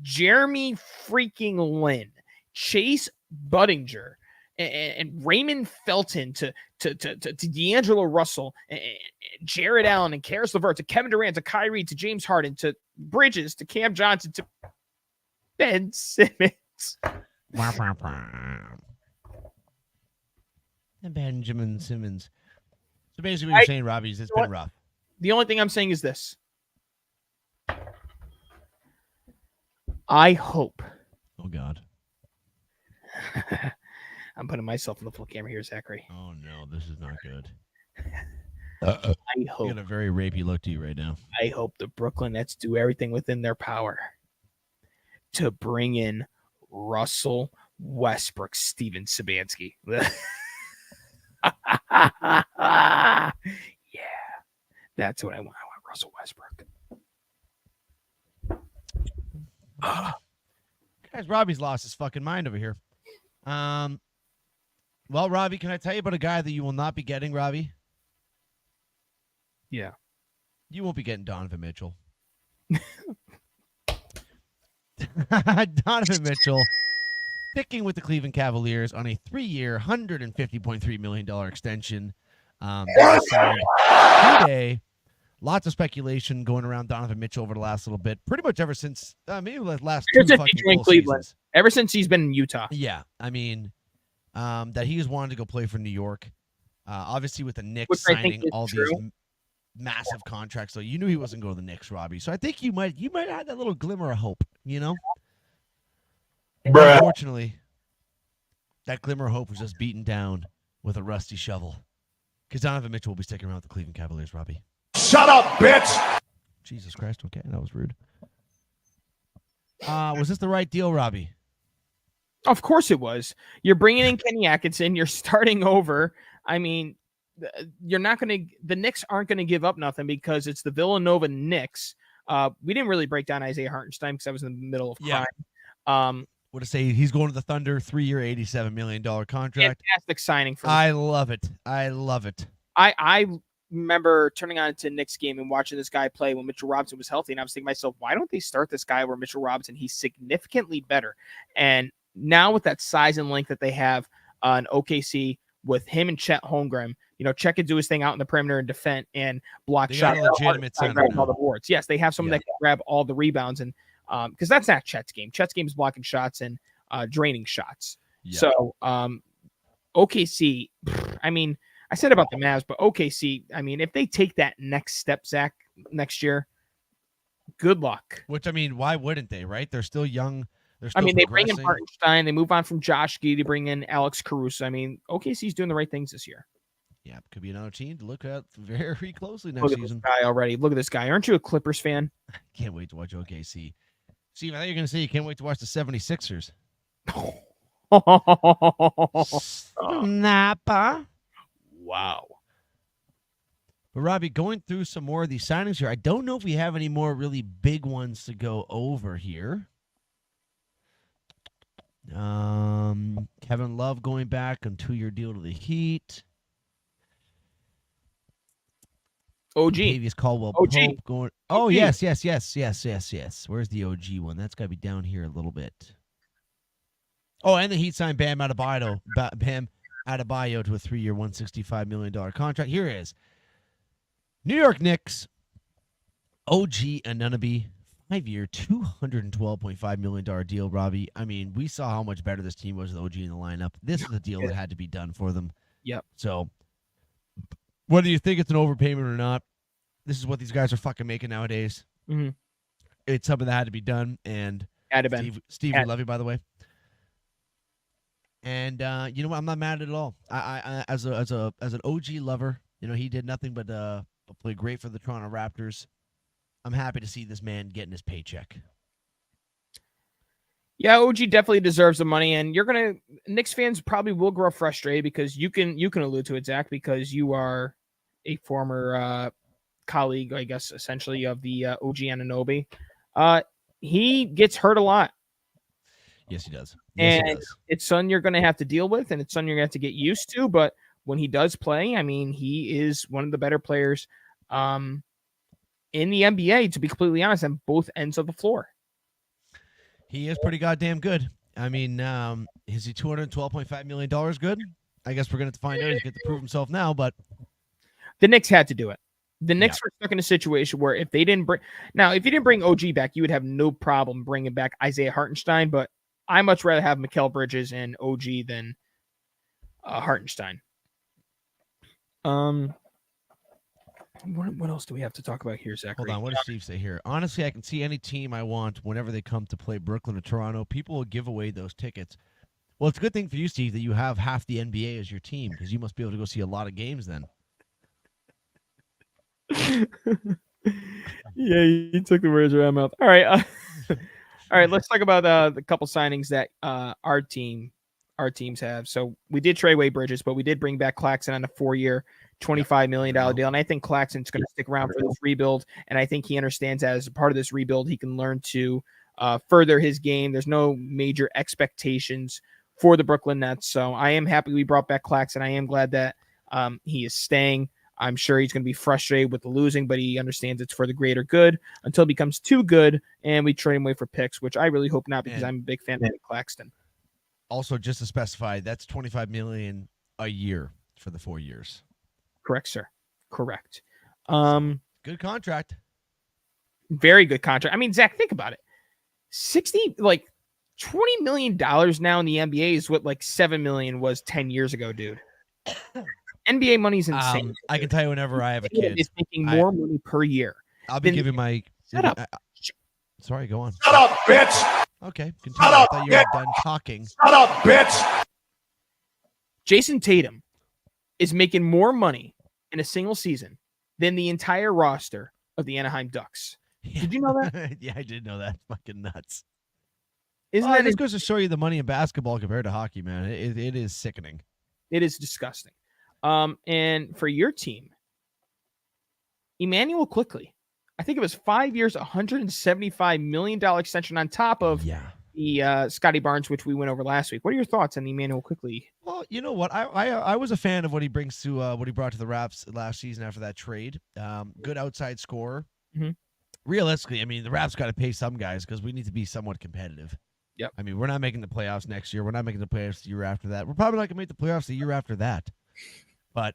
Jeremy freaking Lin, Chase Budinger, and Raymond Felton, to D'Angelo Russell, and Jared Allen, and Karis LeVert, to Kevin Durant, to Kyrie, to James Harden, to Bridges, to Cam Johnson, to Ben Simmons. And Benjamin Simmons. So basically what you're saying, Robbie, is it's been rough. The only thing I'm saying is this. I hope. Oh, God. I'm putting myself in the full camera here, Zachary. Oh, no, this is not good. I hope. You got a very rapey look to you right now. I hope the Brooklyn Nets do everything within their power to bring in Russell Westbrook, Steven Sabansky. Yeah, that's what I want. I want Russell Westbrook. Guys, Robbie's lost his fucking mind over here. Well, Robbie, can I tell you about a guy that you will not be getting, Robbie? Yeah. You won't be getting Donovan Mitchell. Donovan Mitchell sticking with the Cleveland Cavaliers on a 3-year, $150.3 million extension. That was signed today. Lots of speculation going around Donovan Mitchell over the last little bit. Pretty much ever since maybe the last 2 fucking full Cleveland. seasons. Ever since he's been in Utah. Yeah, I mean, that he has wanted to go play for New York. Obviously, with the Knicks signing all these massive contracts, so you knew he wasn't going to the Knicks, Robbie. So I think you might have that little glimmer of hope, you know. Unfortunately, that glimmer of hope was just beaten down with a rusty shovel. Because Donovan Mitchell will be sticking around with the Cleveland Cavaliers, Robbie. Shut up, bitch! Jesus Christ, okay, that was rude. Was this the right deal, Robbie? Of course it was. You're bringing in Kenny Atkinson. You're starting over. I mean, you're not going to – the Knicks aren't going to give up nothing because it's the Villanova Knicks. We didn't really break down Isaiah Hartenstein because I was in the middle of crime. What to say? He's going to the Thunder, 3-year, $87 million contract. Fantastic signing for I love it. I love it. I remember turning on to a Knicks game and watching this guy play when Mitchell Robinson was healthy, and I was thinking to myself, why don't they start this guy over Mitchell Robinson? He's significantly better. And now with that size and length that they have in OKC with him and Chet Holmgren, you know, Chet can do his thing out in the perimeter and defend and block shots. Legitimate center all the boards. Yes, they have someone that can grab all the rebounds, and because that's not Chet's game. Chet's game is blocking shots and draining shots. Yeah. So OKC, I mean, I said about the Mavs, but OKC, I mean, if they take that next step, Zach, next year, good luck. Which, I mean, why wouldn't they, right? They're still young. They're I still mean, they bring in progressing. Hartenstein, they move on from Josh Giddey to bring in Alex Caruso. I mean, OKC's doing the right things this year. Yeah, could be another team to look at very closely Look next at this season. guy already. Look at this guy. Aren't you a Clippers fan? Can't wait to watch OKC. Steve, I thought you were going to say you can't wait to watch the 76ers. Napa. Wow. But Robbie, going through some more of these signings here, I don't know if we have any more really big ones to go over here. Kevin Love going back on 2-year deal to the Heat. OG. Davius Caldwell OG. Pope going. Oh, OG. yes. Where's the OG one? That's got to be down here a little bit. Oh, and the Heat signed Bam Adebayo to a 3-year, $165 million contract. Here it is. New York Knicks, OG Anunoby, 5-year, $212.5 million deal, Robbie. I mean, we saw how much better this team was with OG in the lineup. This is a deal that had to be done for them. Yep. So, whether you think it's an overpayment or not, this is what these guys are fucking making nowadays. Mm-hmm. It's something that had to be done, and Had to been. Steve, we love you, by the way. And you know what? I'm not mad at it all. I as an OG lover, you know, he did nothing but play great for the Toronto Raptors. I'm happy to see this man getting his paycheck. Yeah, OG definitely deserves the money, and Knicks fans probably will grow frustrated because you can allude to it, Zach, because you are a former colleague, I guess, essentially of the OG Anunoby. He gets hurt a lot. Yes, he does. Yes, and it's something you're going to have to deal with, and it's something you're going to have to get used to. But when he does play, I mean, he is one of the better players in the NBA, to be completely honest, on both ends of the floor. He is pretty goddamn good. I mean, is he $212.5 million good? I guess we're going to find out. He's going to prove himself now, but the Knicks had to do it. The Knicks were stuck in a situation where if you didn't bring OG back, you would have no problem bringing back Isaiah Hartenstein, but I much rather have Mikal Bridges and OG than Hartenstein. What else do we have to talk about here, Zachary? Hold on. What does Steve say here? Honestly, I can see any team I want whenever they come to play Brooklyn or Toronto. People will give away those tickets. Well, it's a good thing for you, Steve, that you have half the NBA as your team because you must be able to go see a lot of games then. Yeah, you took the words around my mouth. All right. All right, let's talk about the couple signings that our teams have. So we did trade away Bridges, but we did bring back Claxton on a 4-year, $25 million deal. And I think Claxton's going to stick around for this rebuild. And I think he understands that as a part of this rebuild, he can learn to further his game. There's no major expectations for the Brooklyn Nets. So I am happy we brought back Claxton. I am glad that he is staying. I'm sure he's going to be frustrated with the losing, but he understands it's for the greater good until it becomes too good and we trade him away for picks, which I really hope not because I'm a big fan of Claxton. Also, just to specify, that's $25 million a year for the 4 years. Correct, sir. Correct. Good contract. Very good contract. I mean, Zach, think about it. $20 million now in the NBA is what like $7 million was 10 years ago, dude. NBA money's insane. I can tell you whenever I have a kid. It's making more money per year. I'll be giving my... Shut up. Sorry, go on. Shut up, bitch! Okay, continue. I thought you were done talking. Shut up, bitch! Jason Tatum is making more money in a single season than the entire roster of the Anaheim Ducks. Did you know that? Yeah, I did know that. Fucking nuts. Isn't that this goes to show you the money in basketball compared to hockey, man. It is sickening. It is disgusting. And for your team, Emmanuel Quickley, I think it was 5 years, $175 million extension on top of the Scotty Barnes, which we went over last week. What are your thoughts on the Emmanuel Quickley? Well, you know what? I was a fan of what he brings to what he brought to the Raps last season after that trade. Good outside scorer. Mm-hmm. Realistically, I mean, the Raps got to pay some guys because we need to be somewhat competitive. Yep. I mean, we're not making the playoffs next year. We're not making the playoffs the year after that. We're probably not going to make the playoffs the year after that. But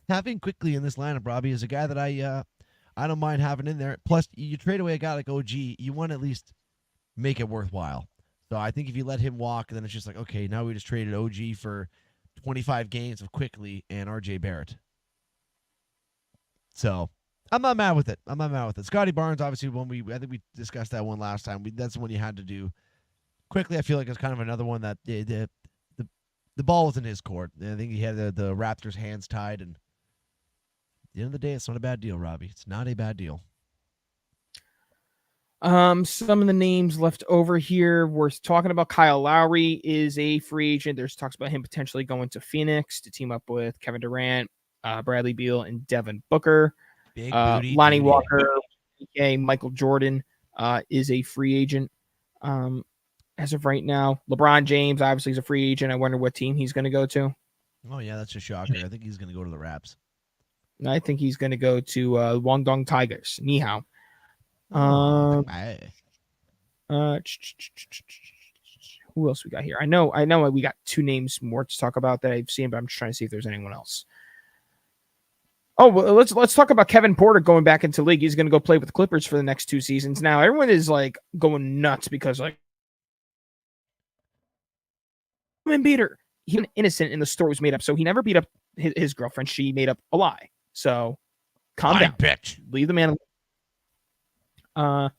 having Quickley in this lineup, Robbie, is a guy that I don't mind having in there. Plus, you trade away a guy like OG, you want to at least make it worthwhile. So I think if you let him walk, then it's just like, okay, now we just traded OG for 25 games of Quickly and RJ Barrett. So I'm not mad with it. Scotty Barnes, obviously, I think we discussed that one last time. That's the one you had to do. Quickly, I feel like it's kind of another one that the ball was in his court. I think he had the Raptors' hands tied, and at the end of the day, it's not a bad deal, Robbie. It's not a bad deal. Some of the names left over here. We're talking about Kyle Lowry is a free agent. There's talks about him potentially going to Phoenix to team up with Kevin Durant, Bradley Beal, and Devin Booker. Big booty. Lonnie Walker, Michael Jordan, is a free agent. As of right now, LeBron James obviously is a free agent. I wonder what team he's going to go to. Oh yeah, that's a shocker. I think he's going to go to the Raps. I think he's going to go to Guangdong Tigers. Ni hao. Who else we got here? I know we got two names more to talk about that I've seen, but I'm just trying to see if there's anyone else. Oh, well, let's talk about Kevin Porter going back into league. He's going to go play with the Clippers for the next 2 seasons. Now everyone is like going nuts because like beater. He was innocent and the story was made up. So he never beat up his girlfriend. She made up a lie. So calm down. Bitch. Leave the man alone.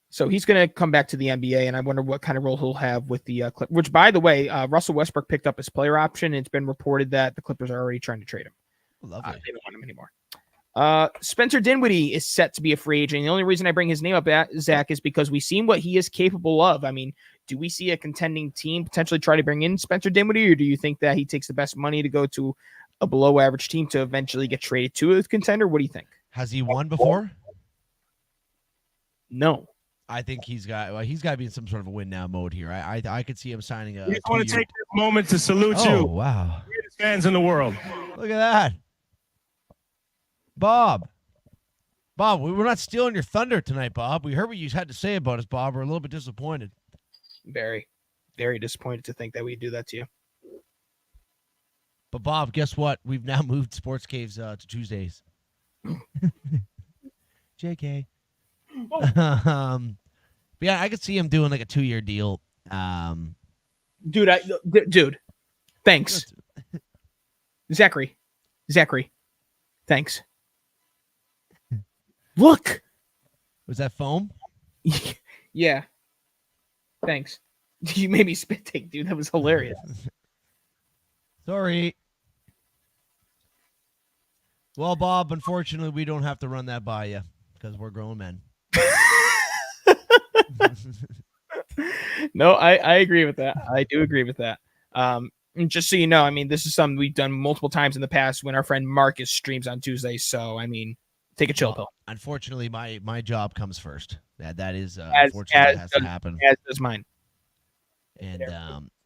So he's going to come back to the NBA, and I wonder what kind of role he'll have with the Clippers. Which, by the way, Russell Westbrook picked up his player option, and it's been reported that the Clippers are already trying to trade him. Lovely. They don't want him anymore. Spencer Dinwiddie is set to be a free agent. The only reason I bring his name up, Zach, is because we've seen what he is capable of. I mean, do we see a contending team potentially try to bring in Spencer Dinwiddie, or do you think that he takes the best money to go to a below-average team to eventually get traded to a contender? What do you think? Has he won before? No. I think he's got to be in some sort of a win now mode here. I could see him signing a. We just want to take this moment to salute you. Oh wow! Greatest fans in the world. Look at that, Bob. Bob, we're not stealing your thunder tonight, Bob. We heard what you had to say about us, Bob. We're a little bit disappointed. Very, very disappointed to think that we do that to you. But Bob, guess what? We've now moved Sports Caves to Tuesdays. JK. But yeah, I could see him doing like a 2-year deal. Dude, thanks. Zachary, thanks. Look. Was that foam? Yeah. Thanks. You made me spit take, dude. That was hilarious. Sorry. Well, Bob, unfortunately, we don't have to run that by you because we're grown men. No, I agree with that. I do agree with that. And just so you know, I mean, this is something we've done multiple times in the past when our friend Marcus streams on Tuesdays. So, I mean, take a chill pill. Unfortunately, my job comes first. That is unfortunately that has to happen. As does mine. And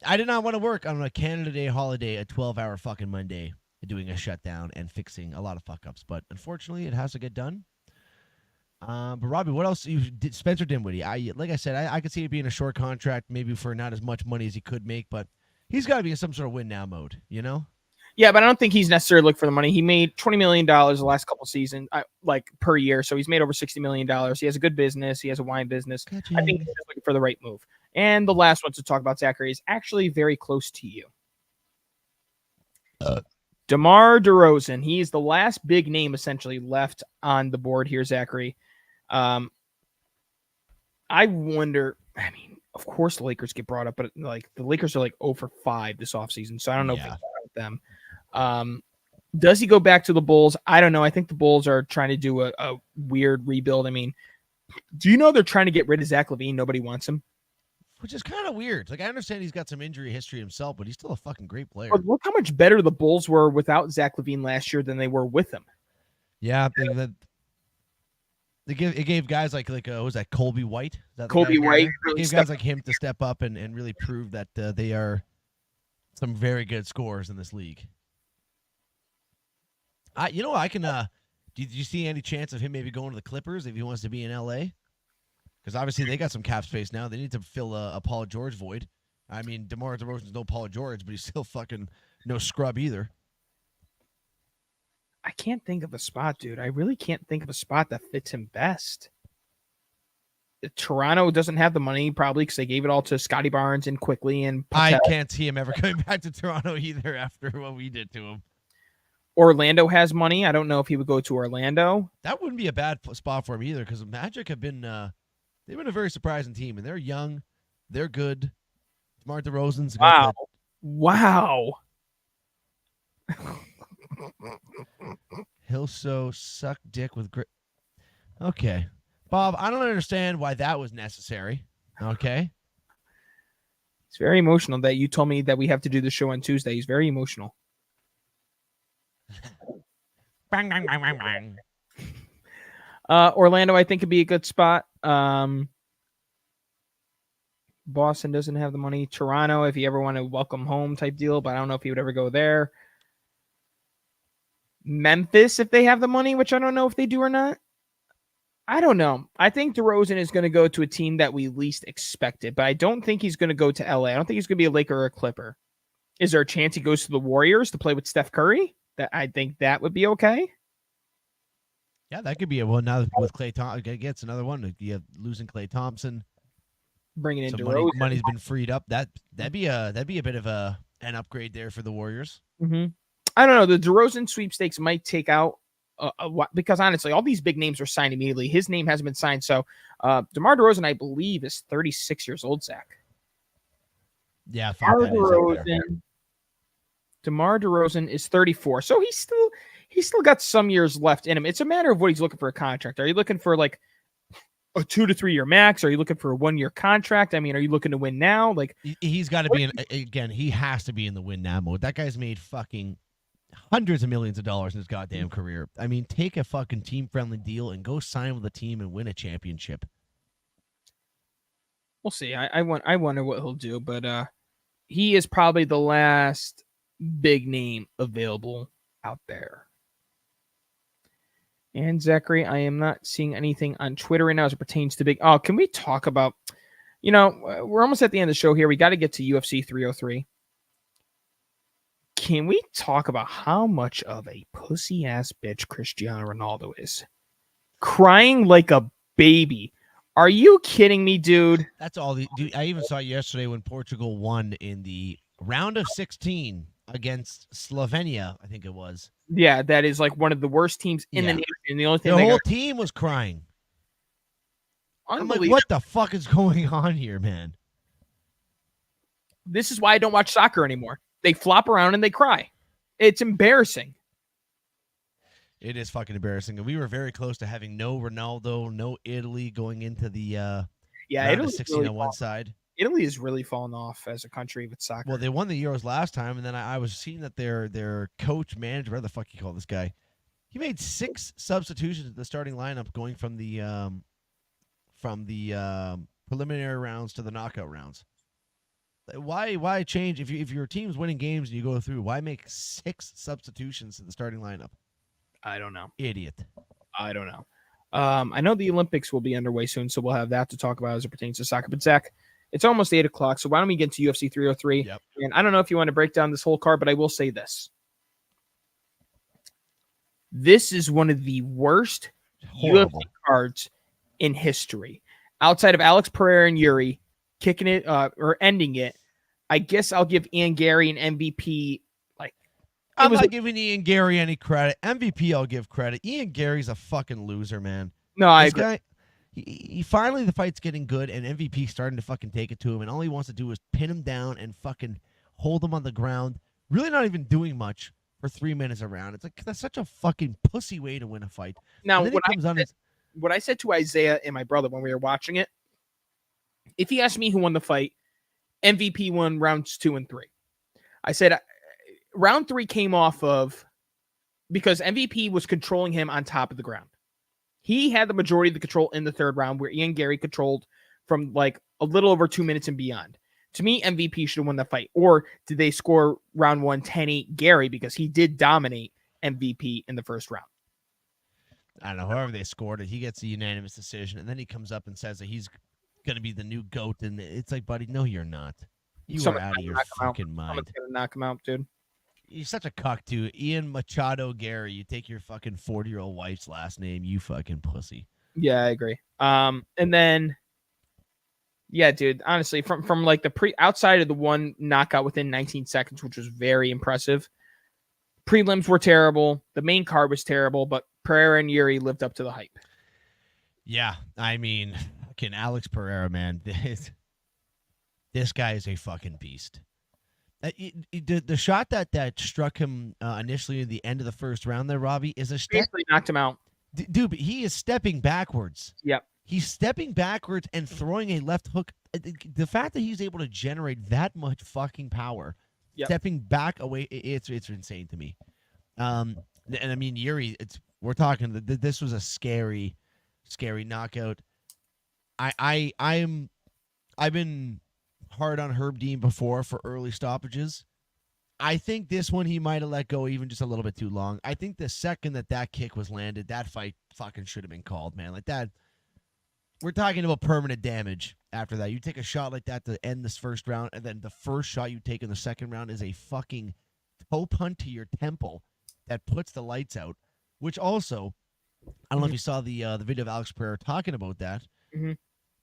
I did not want to work on a Canada Day holiday, a 12-hour fucking Monday, doing a shutdown and fixing a lot of fuck-ups. But unfortunately, it has to get done. But Robbie, what else? Spencer Dinwiddie. Like I said, I could see it being a short contract, maybe for not as much money as he could make, but he's got to be in some sort of win now mode, you know? Yeah, but I don't think he's necessarily looking for the money. He made $20 million the last couple seasons, like per year. So he's made over $60 million. He has a good business. He has a wine business. Gotcha. I think he's just looking for the right move. And the last one to talk about, Zachary, is actually very close to you. DeMar DeRozan. He's the last big name essentially left on the board here, Zachary. I wonder, I mean, of course the Lakers get brought up, but like the Lakers are like 0 for 5 this offseason. So I don't know if we can count them. Does he go back to the Bulls? I don't know. I think the Bulls are trying to do a weird rebuild. I mean, do you know they're trying to get rid of Zach LaVine? Nobody wants him. Which is kind of weird. Like, I understand he's got some injury history himself, but he's still a fucking great player. But look how much better the Bulls were without Zach LaVine last year than they were with him. Yeah, it gave guys like was that Colby White? Colby White really gave guys like him to step up and really prove that they are some very good scorers in this league. I can. Did you see any chance of him maybe going to the Clippers if he wants to be in LA? Because obviously they got some cap space now. They need to fill a Paul George void. I mean, DeMar DeRozan's no Paul George, but he's still fucking no scrub either. I can't think of a spot, dude. I really can't think of a spot that fits him best. Toronto doesn't have the money probably because they gave it all to Scotty Barnes and Quickly and I Patel. can't see him ever coming back to Toronto either after what we did to him. Orlando has money. I don't know if he would go to Orlando. That wouldn't be a bad spot for him either because Magic have been they've been a very surprising team, and they're young, they're good. DeMar DeRozan's got Wow. he'll so suck dick with grit. Okay, Bob, I don't understand why that was necessary. Okay, It's very emotional that you told me that we have to do the show on Tuesday. He's very emotional. bang bang bang bang bang. Orlando, I think, could be a good spot. Boston doesn't have the money. Toronto, if you ever want to welcome home type deal, but I don't know if he would ever go there. Memphis, if they have the money, which I don't know if they do or not. I don't know. I think DeRozan is going to go to a team that we least expected, but I don't think he's going to go to LA. I don't think he's going to be a Laker or a Clipper. Is there a chance he goes to the Warriors to play with Steph Curry? That I think that would be okay. Yeah, that could be a one. Now with Klay Thompson, gets another one. You have losing Klay Thompson. Bringing in Some DeRozan. money's been freed up. That'd be a bit of an upgrade there for the Warriors. Mm-hmm. I don't know. The DeRozan sweepstakes might take out because honestly, all these big names are signed immediately. His name hasn't been signed. So DeMar DeRozan, I believe, is 36 years old, Zach. Yeah, DeMar DeRozan is 34. So he's still got some years left in him. It's a matter of what he's looking for a contract. Are you looking for like a 2 to 3 year max? Are you looking for a 1 year contract? I mean, are you looking to win now? Like he's got to be he has to be in the win now mode. That guy's made fucking hundreds of millions of dollars in his goddamn career. I mean, take a fucking team-friendly deal and go sign with a team and win a championship. We'll see. I wonder what he'll do, but he is probably the last big name available out there. And Zachary, I am not seeing anything on Twitter right now as it pertains to big. Oh, can we talk about? We're almost at the end of the show here. We got to get to UFC 303. Can we talk about how much of a pussy ass bitch Cristiano Ronaldo is? Crying like a baby. Are you kidding me, dude? That's all. Dude, I even saw yesterday when Portugal won in the round of 16 against Slovenia, I think it was. Yeah, that is like one of the worst teams in the nation. The only thing the whole team was crying. I'm like, what the fuck is going on here, man? This is why I don't watch soccer anymore. They flop around and they cry. It's embarrassing. It is fucking embarrassing. And we were very close to having no Ronaldo, no Italy going into the round of 16 on one side. Italy has really fallen off as a country with soccer. Well, they won the Euros last time, and then I was seeing that their coach, manager, whatever the fuck you call this guy, he made 6 substitutions in the starting lineup going from the preliminary rounds to the knockout rounds. Why change if your team's winning games and you go through? Why make 6 substitutions in the starting lineup? I don't know. Idiot. I don't know. I know the Olympics will be underway soon, so we'll have that to talk about as it pertains to soccer. But Zach, it's almost 8 o'clock, so why don't we get to UFC 303? Yep. And I don't know if you want to break down this whole card, but I will say this. This is one of the worst UFC cards in history. Outside of Alex Pereira and Yuri kicking it or ending it, I guess I'll give Ian Gary an MVP. I'm not giving Ian Gary any credit. MVP, I'll give credit. Ian Gary's a fucking loser, man. No, I agree. Guy, he finally, the fight's getting good, and MVP starting to fucking take it to him, and all he wants to do is pin him down and fucking hold him on the ground. Really not even doing much for 3 minutes around. It's like, that's such a fucking pussy way to win a fight. Now, what I said to Isaiah and my brother when we were watching it, if he asked me who won the fight, MVP won rounds 2 and 3. I said round 3 came off of because MVP was controlling him on top of the ground. He had the majority of the control in the 3rd round, where Ian Gary controlled from like a little over 2 minutes and beyond. To me, MVP should have won the fight. Or did they score round 1 10-8 Gary because he did dominate MVP in the 1st round? I don't know. However they scored it, he gets a unanimous decision, and then he comes up and says that he's going to be the new GOAT. And it's like, buddy, no, you're not. You are out of your fucking mind. Someone's going to knock him out, dude. You're such a cuck, too. Ian Machado Gary. You take your fucking 40-year-old wife's last name, you fucking pussy. Yeah, I agree. And then Yeah, dude. Honestly, from like the outside of the one knockout within 19 seconds, which was very impressive. Prelims were terrible. The main card was terrible, but Pereira and Yuri lived up to the hype. Yeah, I mean, fucking Alex Pereira, man, this guy is a fucking beast. The shot that struck him initially at the end of the first round there, Robbie, is a step. Basically knocked him out. Dude, but he is stepping backwards. Yep. He's stepping backwards and throwing a left hook. The fact that he's able to generate that much fucking power, stepping back away, it's insane to me. And I mean, Yuri, we're talking. This was a scary knockout. I've been hard on Herb Dean before for early stoppages. I think this one he might have let go even just a little bit too long. I think the second that kick was landed, that fight fucking should have been called, man. Like that, we're talking about permanent damage after that. You take a shot like that to end this first round, and then the first shot you take in the second round is a fucking toe punt to your temple that puts the lights out, which also, I don't know if you saw the video of Alex Pereira talking about that. Mm-hmm.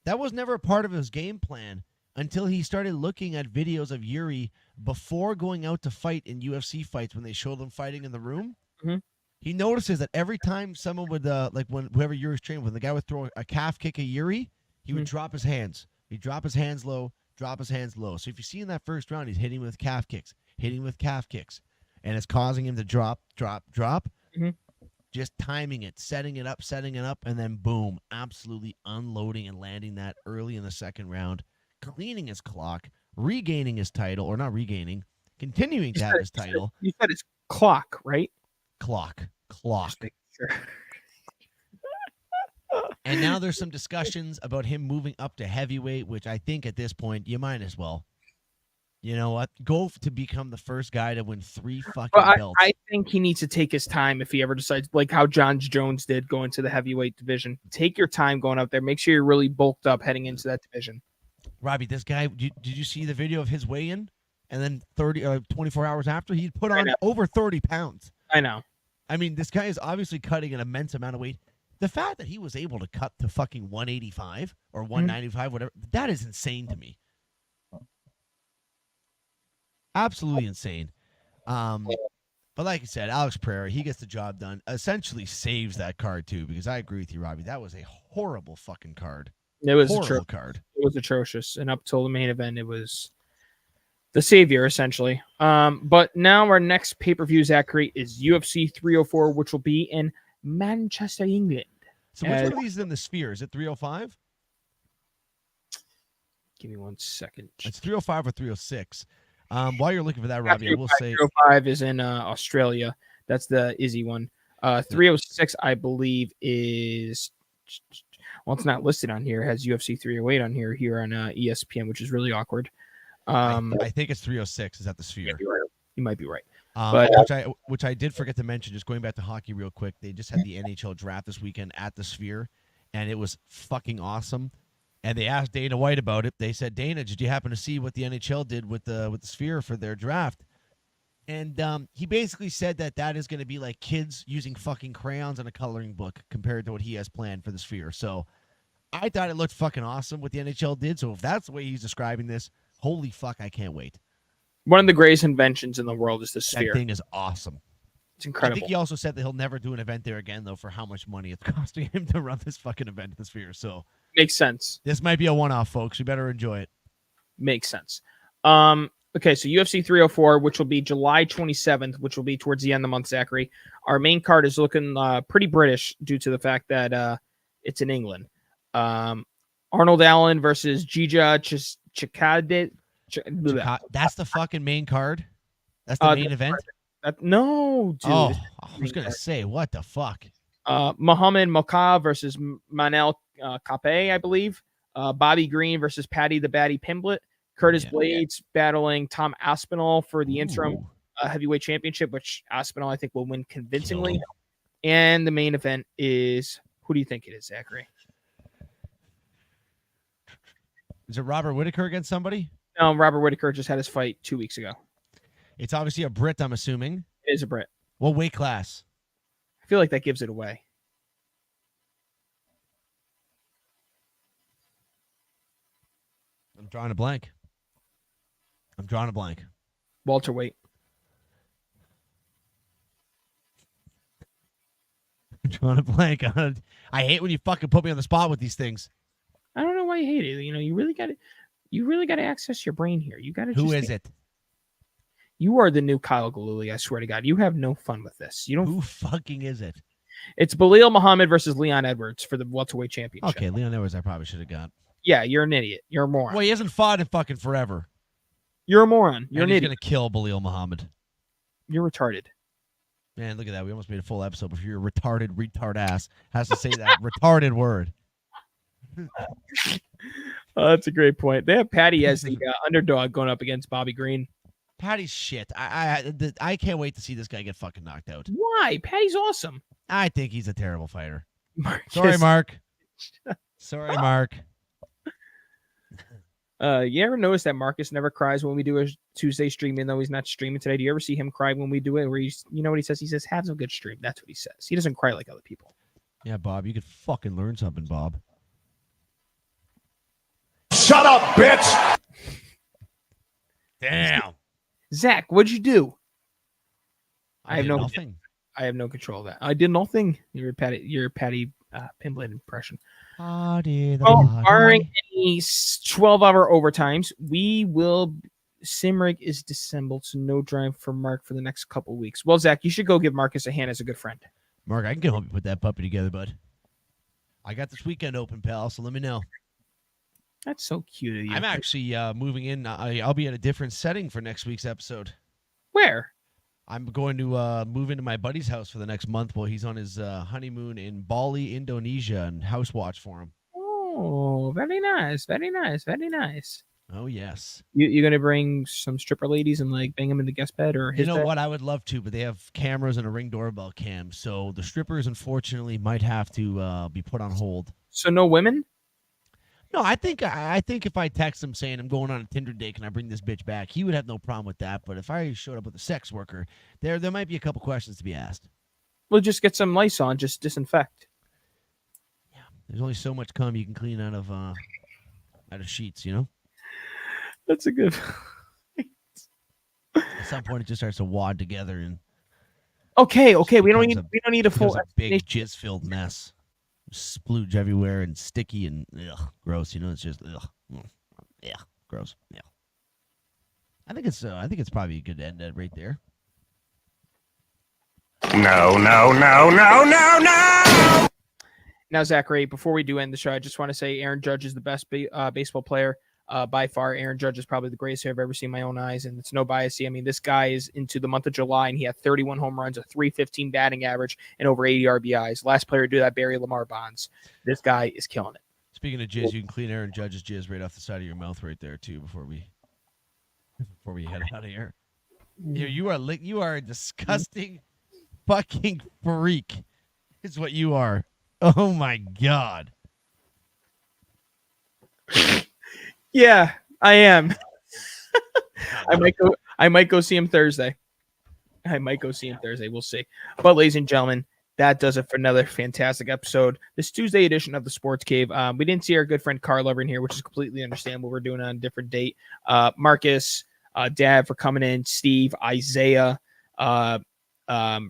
That was never a part of his game plan until he started looking at videos of Yuri before going out to fight in UFC fights when they show them fighting in the room. Mm-hmm. He notices that every time someone would, when whoever Yuri's trained, when the guy would throw a calf kick at Yuri, he would drop his hands. He'd drop his hands low, drop his hands low. So if you see in that first round, he's hitting with calf kicks, and it's causing him to drop. Mm-hmm. Just timing it, setting it up, and then boom, absolutely unloading and landing that early in the second round, cleaning his clock, regaining his title, or not regaining, continuing to have his title. You said it's clock, right? Clock. Just making sure. And now there's some discussions about him moving up to heavyweight, which I think at this point you might as well. You know what? Go to become the first guy to win 3 fucking belts. I think he needs to take his time if he ever decides, like how John Jones did, go into the heavyweight division. Take your time going out there. Make sure you're really bulked up heading into that division. Robbie, this guy, did you see the video of his weigh-in? And then 24 hours after, he'd put on over 30 pounds. I know. I mean, this guy is obviously cutting an immense amount of weight. The fact that he was able to cut to fucking 185 or 195, whatever, that is insane to me. Absolutely insane. But like I said, Alex Pereira, he gets the job done. Essentially saves that card too, because I agree with you, Robbie. That was a horrible fucking card. It was card. It was atrocious, and up till the main event, it was the savior essentially. But now our next pay-per-view, Zachary, is UFC 304, which will be in Manchester, England. So which one of these is in the Sphere? Is it 305? Give me 1 second. It's 305 or 306. While you're looking for that, Robbie, I will say 305 is in Australia. That's the Izzy one. 306, I believe, is it's not listed on here. It has UFC 308 on here on ESPN, which is really awkward. I think it's 306 is at the Sphere. You might be right. Which I did forget to mention, just going back to hockey real quick, they just had the NHL draft this weekend at the Sphere, and it was fucking awesome. And they asked Dana White about it. They said, Dana, did you happen to see what the NHL did with the Sphere for their draft? And he basically said that is going to be like kids using fucking crayons and a coloring book compared to what he has planned for the Sphere. So I thought it looked fucking awesome what the NHL did. So if that's the way he's describing this, holy fuck, I can't wait. One of the greatest inventions in the world is the Sphere. That thing is awesome. It's incredible. I think he also said that he'll never do an event there again, though, for how much money it's costing him to run this fucking event at the Sphere. So makes sense. This might be a one-off, folks. You better enjoy it. Makes sense. Okay, so UFC 304, which will be July 27th, which will be towards the end of the month, Zachary. Our main card is looking pretty British due to the fact that it's in England. Arnold Allen versus Gija Chikadze. That's the fucking main card? That's the main event? No, dude. Oh, I was going to say, what the fuck? Mohamed Moka versus Manel Kape, I believe. Bobby Green versus Paddy the Baddy Pimblett. Curtis Blades battling Tom Aspinall for the interim heavyweight championship, which Aspinall, I think, will win convincingly. And the main event is, who do you think it is, Zachary? Is it Robert Whittaker against somebody? No, Robert Whittaker just had his fight 2 weeks ago. It's obviously a Brit, I'm assuming. It is a Brit. What weight class? I feel like that gives it away. I'm drawing a blank. Welterweight. I'm drawing a blank on it. I hate when you fucking put me on the spot with these things. I don't know why you hate it. You know, you really got to access your brain here. You got to. Who is it? You are the new Kyle Galuli. I swear to God, you have no fun with this. You don't. Who fucking is it? It's Belal Muhammad versus Leon Edwards for the welterweight championship. Okay, Leon Edwards I probably should have got. Yeah, you're an idiot. You're a moron. Well, he hasn't fought in fucking forever. You're a moron. You're and an he's idiot. Gonna kill Belal Muhammad. You're retarded. Man, look at that. We almost made a full episode before your retard ass has to say that retarded word. Oh, that's a great point. They have Patty as the underdog going up against Bobby Green. Patty's shit. I can't wait to see this guy get fucking knocked out. Why? Patty's awesome. I think he's a terrible fighter. Marcus. Sorry, Mark. Sorry, Mark. You ever notice that Marcus never cries when we do a Tuesday stream, even though he's not streaming today? Do you ever see him cry when we do it? Where he's, you know what he says? He says, "Have a good stream." That's what he says. He doesn't cry like other people. Yeah, Bob, you could fucking learn something, Bob. Shut up, bitch! Damn. Zach, what'd you do? I have nothing. I have no control of that. I did nothing. Your Patty Pimblett impression. Barring any 12-hour overtimes, Simrig is dissembled, so no drive for Mark for the next couple of weeks. Well, Zach, you should go give Marcus a hand as a good friend. Mark, I can help you put that puppy together, bud. I got this weekend open, pal, so let me know. That's so cute of you. I'm actually moving in. I'll be at a different setting for next week's episode. Where? I'm going to move into my buddy's house for the next month while he's on his honeymoon in Bali, Indonesia, and house watch for him. Oh, very nice, very nice, very nice. Oh, yes. You going to bring some stripper ladies and like bang them in the guest bed or his You know bed? what? I would love to, but they have cameras and a Ring doorbell cam, so the strippers, unfortunately, might have to be put on hold. So no women? No, I think if I text him saying I'm going on a Tinder date, can I bring this bitch back, he would have no problem with that. But if I showed up with a sex worker, there might be a couple questions to be asked. We'll just get some lice on, just disinfect. Yeah, there's only so much cum you can clean out of sheets, you know. That's a good. At some point, it just starts to wad together and. Okay. We don't need a full a big jizz-filled mess. Splooge everywhere and sticky and gross. You know, it's just gross. Yeah. I think it's probably a good end right there. No. Now, Zachary, before we do end the show, I just want to say Aaron Judge is the best baseball player by far. Aaron Judge is probably the greatest I've ever seen in my own eyes, and it's no bias. I mean, this guy is into the month of July, and he had 31 home runs, a .315 batting average, and over 80 RBIs. Last player to do that, Barry Lamar Bonds. This guy is killing it. Speaking of jizz, you can clean Aaron Judge's jizz right off the side of your mouth right there too before we head out of here. You are a disgusting fucking freak. Is what you are. Oh my God. Yeah, I am. I might go see him Thursday. We'll see. But ladies and gentlemen, that does it for another fantastic episode. This Tuesday edition of the Sports Cave. We didn't see our good friend Carl over in here, which is completely understandable. We're doing it on a different date. Marcus, Dad for coming in, Steve, Isaiah,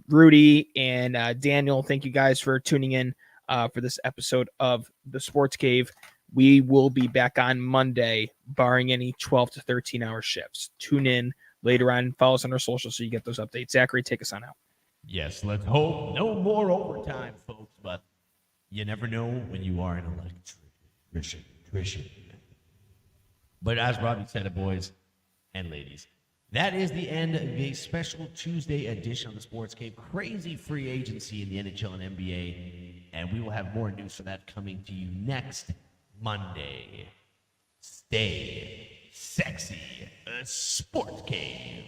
Rudy, and Daniel. Thank you guys for tuning in for this episode of the Sports Cave. We will be back on Monday, barring any 12 to 13-hour shifts. Tune in later on. Follow us on our socials so you get those updates. Zachary, take us on out. Yes, let's hope no more overtime, folks, but you never know when you are an electrician. But as Robbie said, boys and ladies, that is the end of a special Tuesday edition of the Sports Cave. Crazy free agency in the NHL and NBA, and we will have more news for that coming to you next Monday. Stay sexy, Sports Cave.